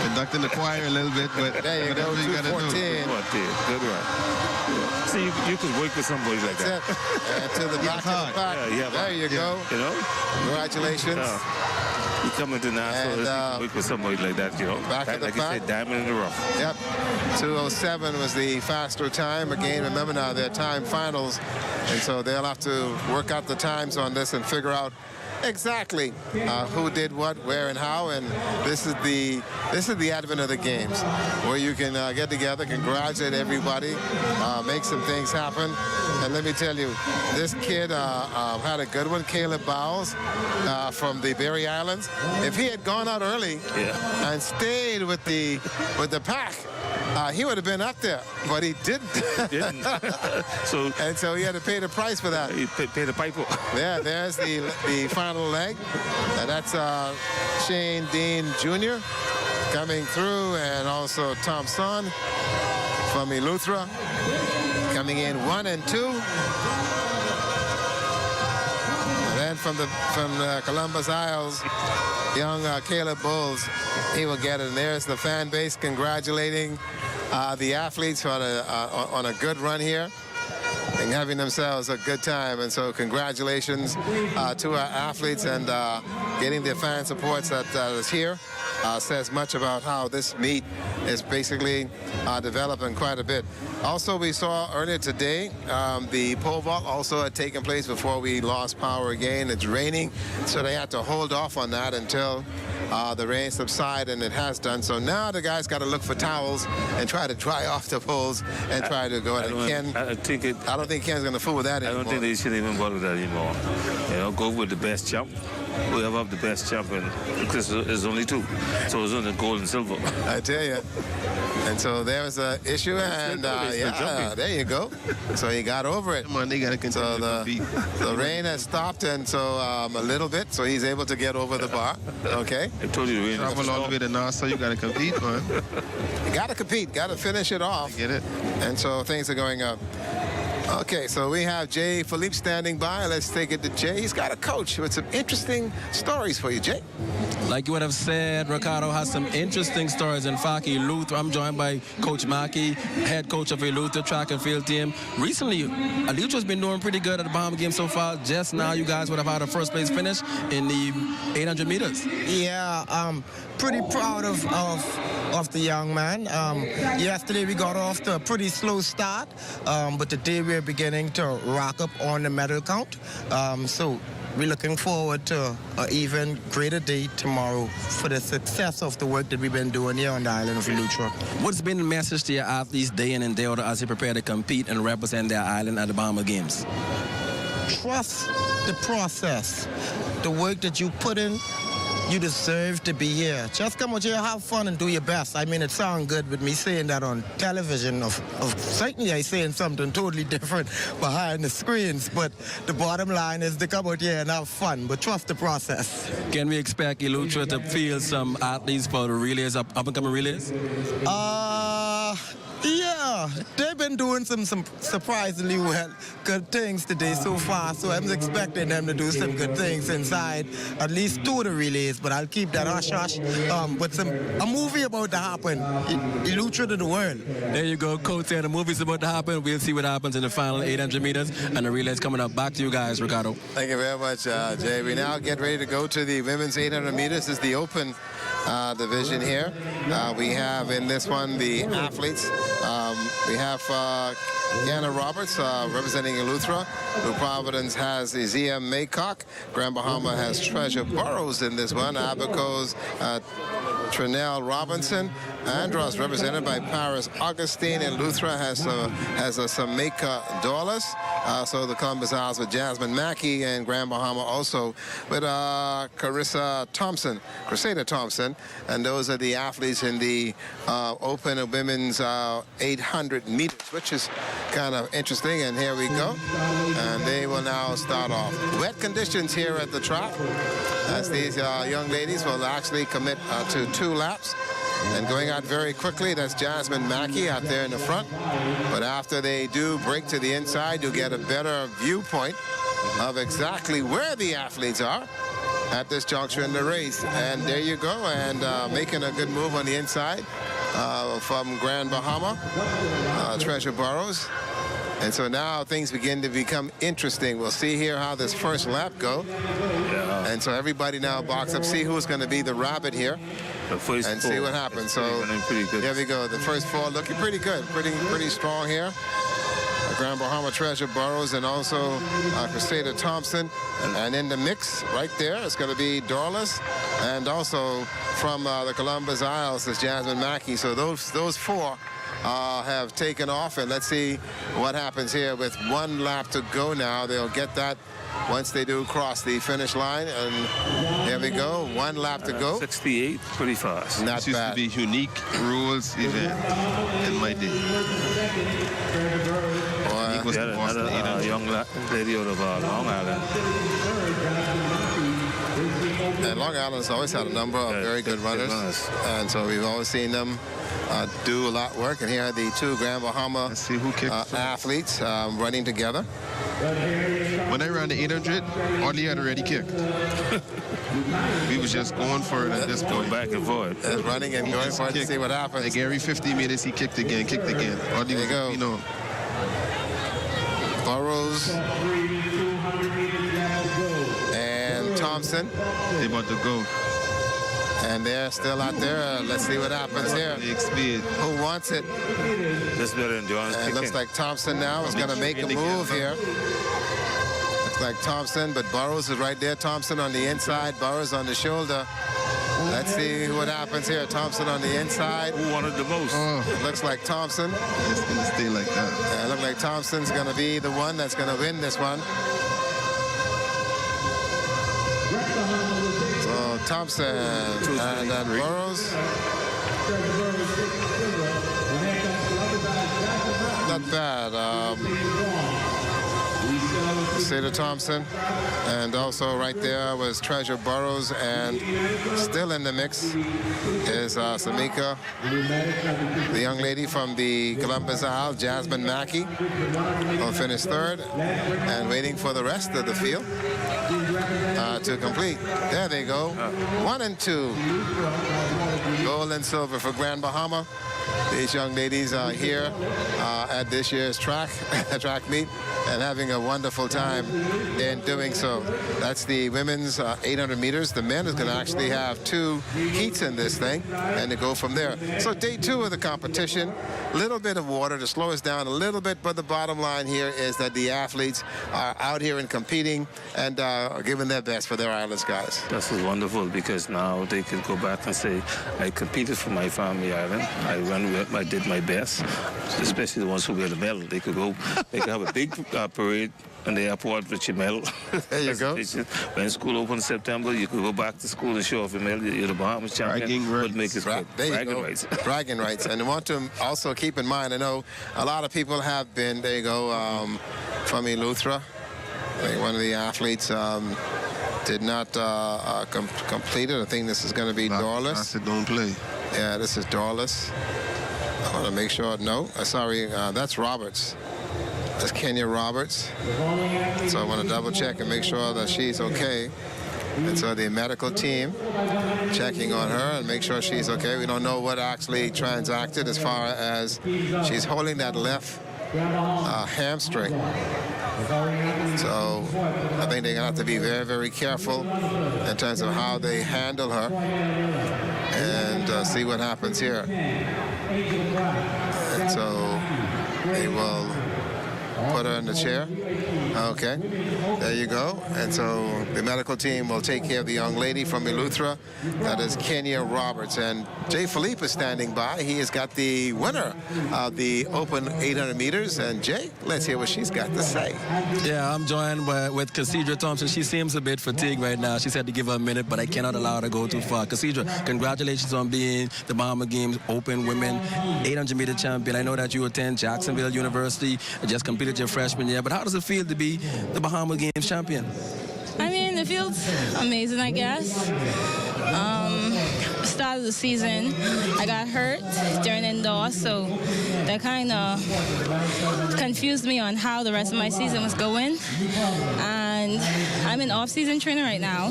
Conducting the choir a little bit, but there you go. 214. Good run. See, you could work with somebody like that. And to the back of the pack. There you go. You know? Congratulations. You come into Nassau, you can work with somebody like that, you know? Back of the like pack. you said, diamond in the rough. Yep. 2:07 was the faster time. Again, remember now, they're time finals. And so they'll have to work out the times on this and figure out exactly who did what, where, and how. And this is the advent of the games, where you can get together, congratulate everybody, make some things happen. And let me tell you, this kid had a good one, Caleb Bowles from the Berry Islands. If he had gone out early and stayed with the pack, he would have been up there, but he didn't. So he had to pay the price for that. He paid the piper. Yeah, there's the final leg. And that's Shane Dean Jr. coming through, and also Thompson from Eleuthera coming in 1 and 2. And then from Columbus Isles, young Caleb Bowles, he will get it. And there's the fan base congratulating the athletes on a good run here. and having themselves a good time. And so congratulations to our athletes, and getting the fan support that is here says much about how this meet is basically developing quite a bit. Also, we saw earlier today the pole vault also had taken place before we lost power again. It's raining, so they had to hold off on that until the rain subsided, and it has done. So now the guys got to look for towels and try to dry off the poles and try to go. I don't think Ken's going to fool with that anymore. I don't think they should even bother with that anymore. You know, go with the best jump. Whoever have the best jump, and because it's only two, so it's only gold and silver. I tell you. And so there was an issue, and yeah, there you go. So he got over it. Come on, they got to continue to compete. The rain has stopped, and so a little bit, so he's able to get over the bar. Okay. I told you, travel all the way to Nassau, you got to compete, man. You got to compete, got to finish it off. I get it. And so things are going up. Okay, so we have Jay Philippe standing by. Let's take it to Jay. He's got a coach with some interesting stories for you, Jay. Like you would have said, Ricardo has some interesting stories. In fact, Eleuthera, I'm joined by Coach Mackey, head coach of Eleuthera track and field team. Recently, Eleuthera's been doing pretty good at the Bahamas game so far. Just now, you guys would have had a first place finish in the 800 meters. Yeah, I'm pretty proud of the young man. Yesterday, we got off to a pretty slow start, but today we're beginning to rack up on the medal count. So we're looking forward to an even greater day tomorrow for the success of the work that we've been doing here on the island of Eleuthera. What's been the message to your athletes day in and day out as they prepare to compete and represent their island at the Bahamas Games? Trust the process. The work that you put in, you deserve to be here. Just come out here, have fun, and do your best. I mean, it sounds good with me saying that on television. Certainly, I'm saying something totally different behind the screens. But the bottom line is to come out here and have fun, but trust the process. Can we expect Eleuthera to field some athletes for the relays, up-and-coming relays? Yeah, they've been doing some surprisingly good things today so far, so I'm expecting them to do some good things inside at least two of the relays, but I'll keep that hush-hush. But a movie about to happen, Eleuthera to the world. There you go, Coach said the movie's about to happen. We'll see what happens in the final 800 meters, and the relays coming up. Back to you guys, Ricardo. Thank you very much, Jay. We now get ready to go to the women's 800 meters. This is the open division here. We have in this one the athletes. We have Kiana Roberts representing Eleuthera. New Providence has Izia Maycock. Grand Bahama has Treasure Burrows in this one. Abaco's Trinell Robinson. Andros represented by Paris Augustine. And Eleuthera has Sameka Dawless. So the Columbus Isles with Jasmine Mackey, and Grand Bahama also with Crusader Thompson. And those are the athletes in the open women's 800 meters, which is kind of interesting. And here we go. And they will now start off. Wet conditions here at the track, as these young ladies will actually commit to 2 laps. And going out very quickly, that's Jasmine Mackey out there in the front. But after they do break to the inside, you'll get a better viewpoint of exactly where the athletes are at this juncture in the race. And there you go, and making a good move on the inside from Grand Bahama, Treasure Burrows. And so now things begin to become interesting. We'll see here how this first lap go. Yeah. And so everybody now box up, see who's going to be the rabbit here, and see what happens. So there we go. The first 4 looking pretty good, pretty strong here. Grand Bahama Treasure Burrows and also Crusader Thompson. And in the mix right there, it's going to be Dorless. And also from the Columbus Isles is Jasmine Mackey. So those 4 have taken off, and let's see what happens here with 1 lap to go now. They'll get that once they do cross the finish line, and there we go, 1 lap to go. 68, pretty fast. Not this used bad. to be unique rules event in my day. Was another young lady out of Long Island. And Long Island's always had a number of very good runners, and so we've always seen them do a lot of work. And here are the 2 Grand Bahama athletes running together. When I ran the 800, Audley had already kicked. We was just going for it at this point. Back and forth. And running and going for it to see what happens. Like every 50 minutes, he kicked again. Audley, there you go. Burrows and Thompson. They about to go. And they're still out there. Let's see what happens here. Who wants it? This better endurance. And it looks like Thompson now is going to make a move here. Looks like Thompson, but Burrows is right there. Thompson on the inside, Burrows on the shoulder. Let's see what happens here. Thompson on the inside. Who wanted the most? Looks like Thompson. It's going to stay like that. And it looks like Thompson's going to be the one that's going to win this one. So Thompson and then Burrows. Not bad. Cedar Thompson, and also right there was Treasure Burrows, and still in the mix is Samika, the young lady from the Columbus Isle, Jasmine Mackey, will finish third, and waiting for the rest of the field to complete. There they go, 1 and 2, gold and silver for Grand Bahama. These young ladies are here at this year's track meet and having a wonderful time in doing so. That's the women's 800 meters. The men is going to actually have 2 heats in this thing and to go from there. So day 2 of the competition, little bit of water to slow us down a little bit, but the bottom line here is that the athletes are out here and competing and are giving their best for their island skies. This is wonderful because now they can go back and say, I competed for my family island. I did my best, especially the ones who wear the medal. They could go, they could have a big parade in the airport with your medal. There you go. When school opens in September, you could go back to school and show off your medal. You're the Bahamas champion. Bragging rights. Bragging rights. And I want to also keep in mind, I know a lot of people have been, there you go, from Eleuthera. I think one of the athletes did not complete it. I think this is going to be Dorless. Don't play. Yeah, this is Dorless. I want to make sure, no, sorry, that's Roberts. That's Kenya Roberts. So I want to double check and make sure that she's okay. And so the medical team checking on her and make sure she's okay. We don't know what actually transacted as far as she's holding that left hamstring. So I think they're going to have to be very, very careful in terms of how they handle her and see what happens here. And so they will put her in the chair. Okay, there you go. And so the medical team will take care of the young lady from Eleuthera. That is Kenya Roberts. And Jay Philippe is standing by. He has got the winner of the open 800 meters. And Jay, let's hear what she's got to say. Yeah, I'm joined with Cassidra Thompson. She seems a bit fatigued right now. She said to give her a minute, but I cannot allow her to go too far. Cassidra, congratulations on being the Bahamas Games Open Women 800 meter champion. I know that you attend Jacksonville University, just completed your freshman year, but how does it feel to be the Bahamas Games champion? I mean, it feels amazing, I guess. Start of the season, I got hurt during indoors, so that kind of confused me on how the rest of my season was going. And I'm in off-season training right now,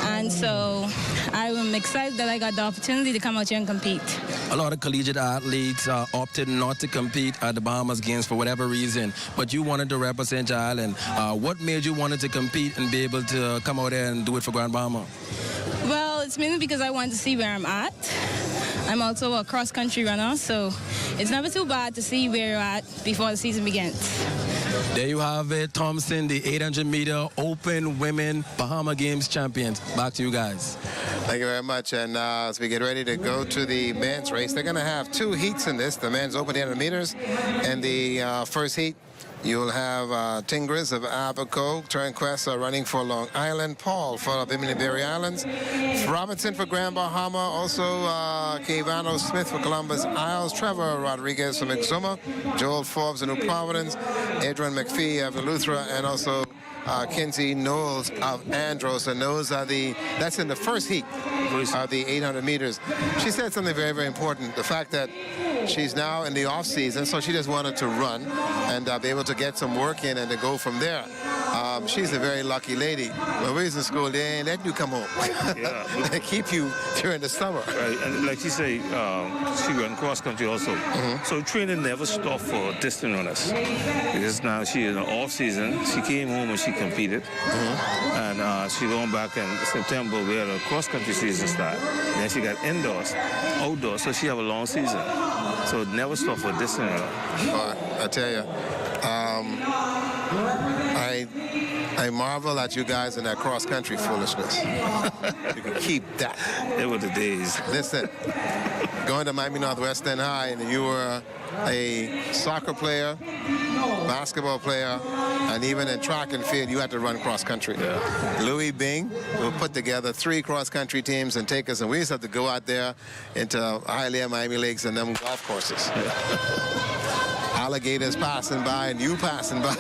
and so I'm excited that I got the opportunity to come out here and compete. A lot of collegiate athletes opted not to compete at the Bahamas Games for whatever reason, but you wanted to represent your island. What made you wanted to compete and be able to come out there and do it for Grand Bahama? Well, it's mainly because I want to see where I'm at. I'm also a cross-country runner, so it's never too bad to see where you're at before the season begins. There you have it, Thompson, the 800-meter Open Women Bahama Games champions. Back to you guys. Thank you very much. And as we get ready to go to the men's race, they're going to have 2 heats in this. The men's open 800 meters. And the first heat, you'll have Tingris of Abaco, Turnquest running for Long Island, Paul for Bimini Berry Islands, Robinson for Grand Bahama, also Kevano Smith for Columbus Isles, Trevor Rodriguez from Exuma, Joel Forbes of New Providence, Adrian McPhee of Eleuthera, and also Kinsey Knowles of Andros. And those are that's in the first heat of the 800 meters. She said something very, very important. The fact that she's now in the off season, so she just wanted to run and be able to get some work in and to go from there. She's a very lucky lady. When we was in school, they ain't let you come home. Yeah. They keep you during the summer. Right, and like she say, she ran cross country also. So training never stopped for distant runners. Because now she is in off season. She came home and she competed, and she going back in September. We had a cross country season start. Then she got indoors, outdoors. So she have a long season. So it never stopped for distant runner. I tell you, I marvel at you guys in that cross-country foolishness. You can keep that. It were the days. Listen, going to Miami Northwestern High, and you were a soccer player, basketball player, and even in track and field, you had to run cross-country. Yeah. Louis Bing will put together 3 cross-country teams and take us, and we used to have to go out there into Hialeah, Miami Lakes, and them golf courses. Yeah. Alligators passing by and you passing by.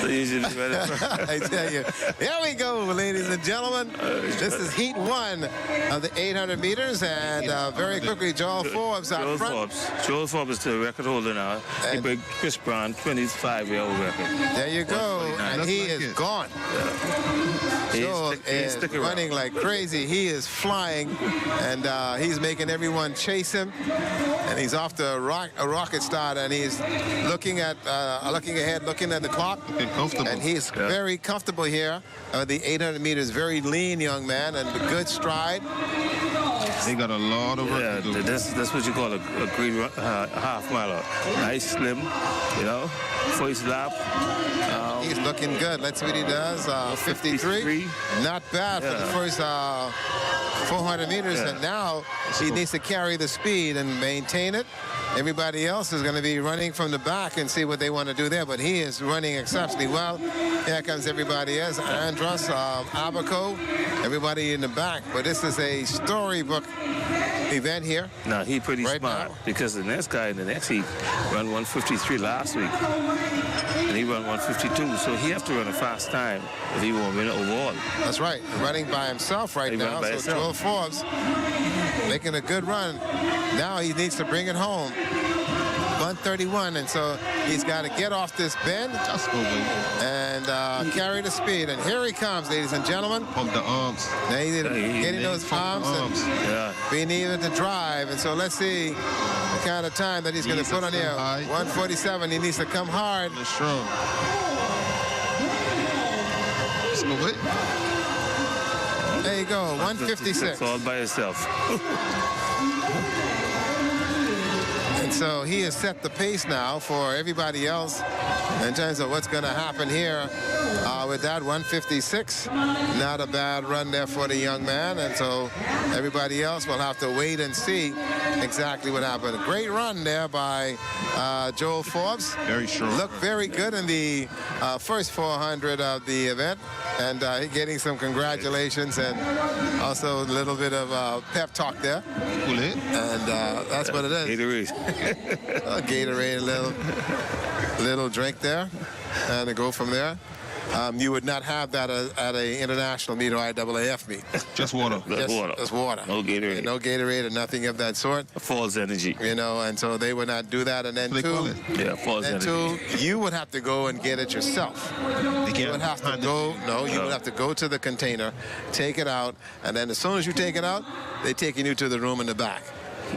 So usually I tell you, here we go, ladies and gentlemen. This is heat 1 of the 800 meters, and very quickly, Joel Forbes out front. Joel Forbes is the record holder now. He broke Chris Brown 25-year-old record. There you go, and he is gone. Yeah. Joel is running like crazy. He is flying, and he's making everyone chase him. And he's off to a rocket start, and he's looking ahead, looking at the clock. Looking comfortable. And he's very comfortable here. The 800 meters, very lean young man, and a good stride. They got a lot of work to do. That's what you call a great half miler. Nice, slim, you know, first lap. He's looking good. Let's see what he does. 53. Not bad for the first 400 meters, and now he needs to carry the speed and maintain it. Everybody else is going to be running from the back and see what they want to do there, but he is running exceptionally well. Here comes everybody else. Andros, Abaco, everybody in the back. But this is a storybook event here. No, he's pretty smart now, because the next guy in the next heat ran 153 last week, and he ran 152, so he have to run a fast time if he won't win overall. That's right, running by himself right now. So Joel Forbes making a good run. Now he needs to bring it home. 131, and so he's got to get off this bend and carry the speed. And here he comes, ladies and gentlemen. Pump the arms. Now he's getting those arms and being able to drive. And so let's see the kind of time that he's going to put on here. 147. He needs to come hard. Strong. There you go, 156. All by himself. And so he has set the pace now for everybody else in terms of what's going to happen here with that 156. Not a bad run there for the young man. And so everybody else will have to wait and see exactly what happened. A great run there by Joel Forbes. Very strong. Looked very good in the first 400 of the event. And getting some congratulations and also a little bit of pep talk there. And that's what it is. Gatorade. Gatorade, a little drink there, and to go from there. You would not have that at an international meet or IAAF meet. Just water. Just water. No Gatorade. No Gatorade or nothing of that sort. False energy. You know, and so they would not do that. And then false energy. You would have to go and get it yourself. You would have to go. No, you would have to go to the container, take it out, and then as soon as you take it out, they're taking you to the room in the back.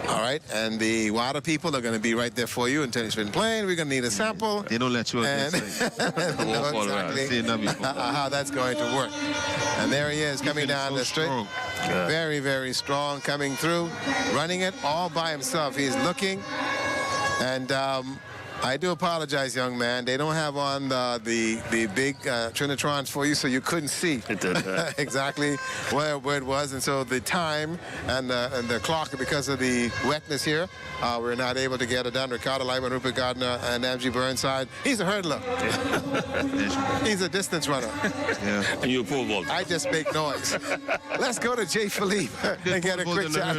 All right, and the water people are going to be right there for you until it's been playing. We're going to need a sample. They don't let you know exactly how that's going to work. And there he is coming down the straight. Very, very strong coming through, running it all by himself. He's looking, and I do apologize, young man. They don't have on the big Trinitrons for you, so you couldn't see exactly where it was. And so the time and the clock, because of the wetness here, we're not able to get it done. Ricardo Lyman, Rupert Gardner, and MG Burnside. He's a hurdler. He's a distance runner. And you're a pole vaulter. I just make noise. Let's go to Jay Philippe and get a quick chat.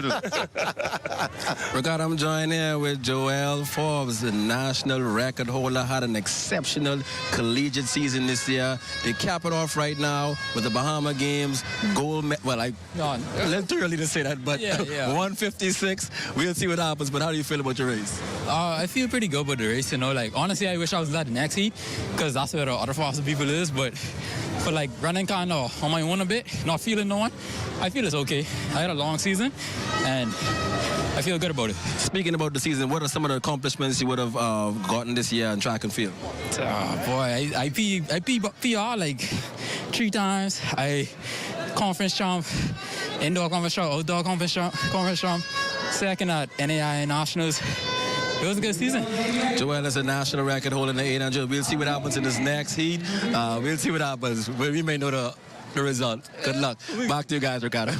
Ricardo, I'm joined here with Joel Forbes, the national national record holder, had an exceptional collegiate season this year. They cap it off right now with the Bahama Games gold well, a little too early to say that, but 156. We'll see what happens, but how do you feel about your race? I feel pretty good about the race, you know. Like, honestly, I wish I was at the next heat, because that's where the other faster people is, but for like running kind of on my own a bit, not feeling no one, I feel it's okay. I had a long season, and I feel good about it. Speaking about the season, what are some of the accomplishments you would have gotten this year in track and field? Boy, I PR like 3 times. I conference champ, indoor conference champ, outdoor conference champ, second at NAI Nationals. It was a good season. Joel is a national record holder in the 800. We'll see what happens in this next heat. We'll see what happens. We may know the result. Good luck. Back to you guys, Ricardo.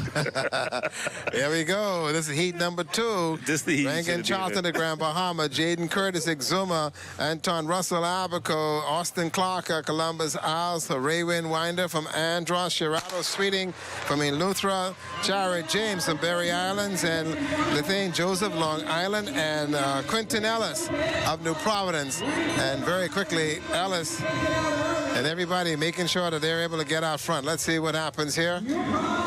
Here we go. This is heat number 2. This the heat. Rankin Charlton, the Grand Bahama, Jaden Curtis, Exuma, Anton Russell, Abaco, Austin Clark, Columbus Isles, Raywin Winder from Andros, Gerardo Sweeting from Eleuthera, Jared James from Berry Islands, and Lithane Joseph, Long Island, and Quentin Ellis of New Providence. And very quickly, Ellis and everybody making sure that they're able to get out front. Let's see what happens here.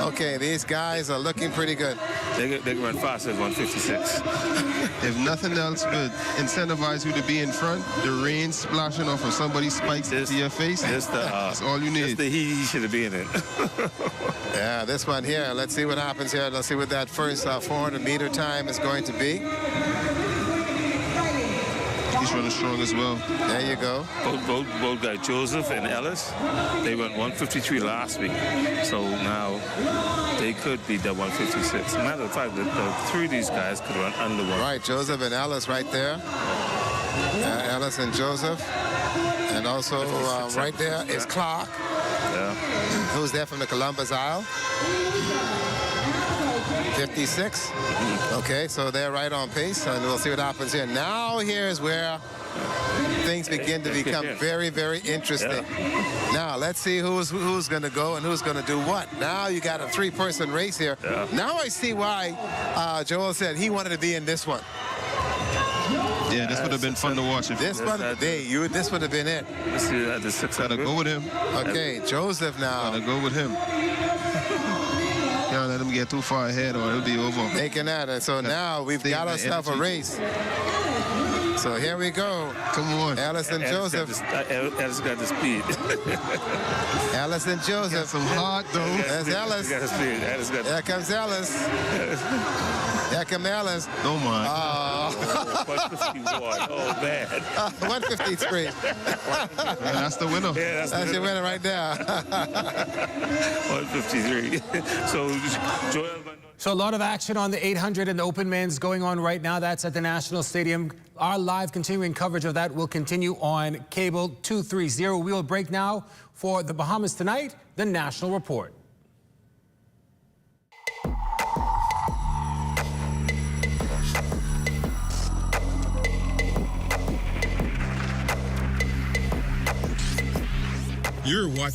Okay, these guys are looking pretty good. They can run faster than 156. If nothing else would incentivize you to be in front, the rain splashing off of somebody's spikes into your face, that's all you need. He should have been in it. Yeah, this one here. Let's see what happens here. Let's see what that first 400-meter time is going to be. He's running strong as well. There you go. Both guys, Joseph and Ellis, they went 153 last week. So now they could beat that 156. Matter of fact, the 3 of these guys could run under 1. Right, Joseph and Ellis right there. Ellis and Joseph. And also right there is Clark. Yeah. Who's there from the Columbus Isle? 56. Okay, so they're right on pace, and we'll see what happens here. Now here's where things begin to become very, very interesting. Yeah. Now let's see who's going to go and who's going to do what. Now you got a 3-person race here. Yeah. Now I see why Joel said he wanted to be in this one. Yeah, this would have been fun to watch. This would have been it. Let's see that the 600. Gotta go with him. Okay, Joseph now. Gotta go with him. Can't let him get too far ahead or it'll be over. Making that, and so now we've got ourselves a race. So here we go. Come on. Alice and Joseph. Ellis got the speed. Alice and Joseph. Got some heart, though. There's Ellis. Got the speed. Ellis got There comes Ellis. There comes Ellis. Oh, my. 151. Oh, man. 153. That's the winner. Yeah, that's your winner right there. 153. So a lot of action on the 800 and the open men's going on right now. That's at the National Stadium. Our live continuing coverage of that will continue on cable 230. We will break now for the Bahamas tonight, the National Report. You're watching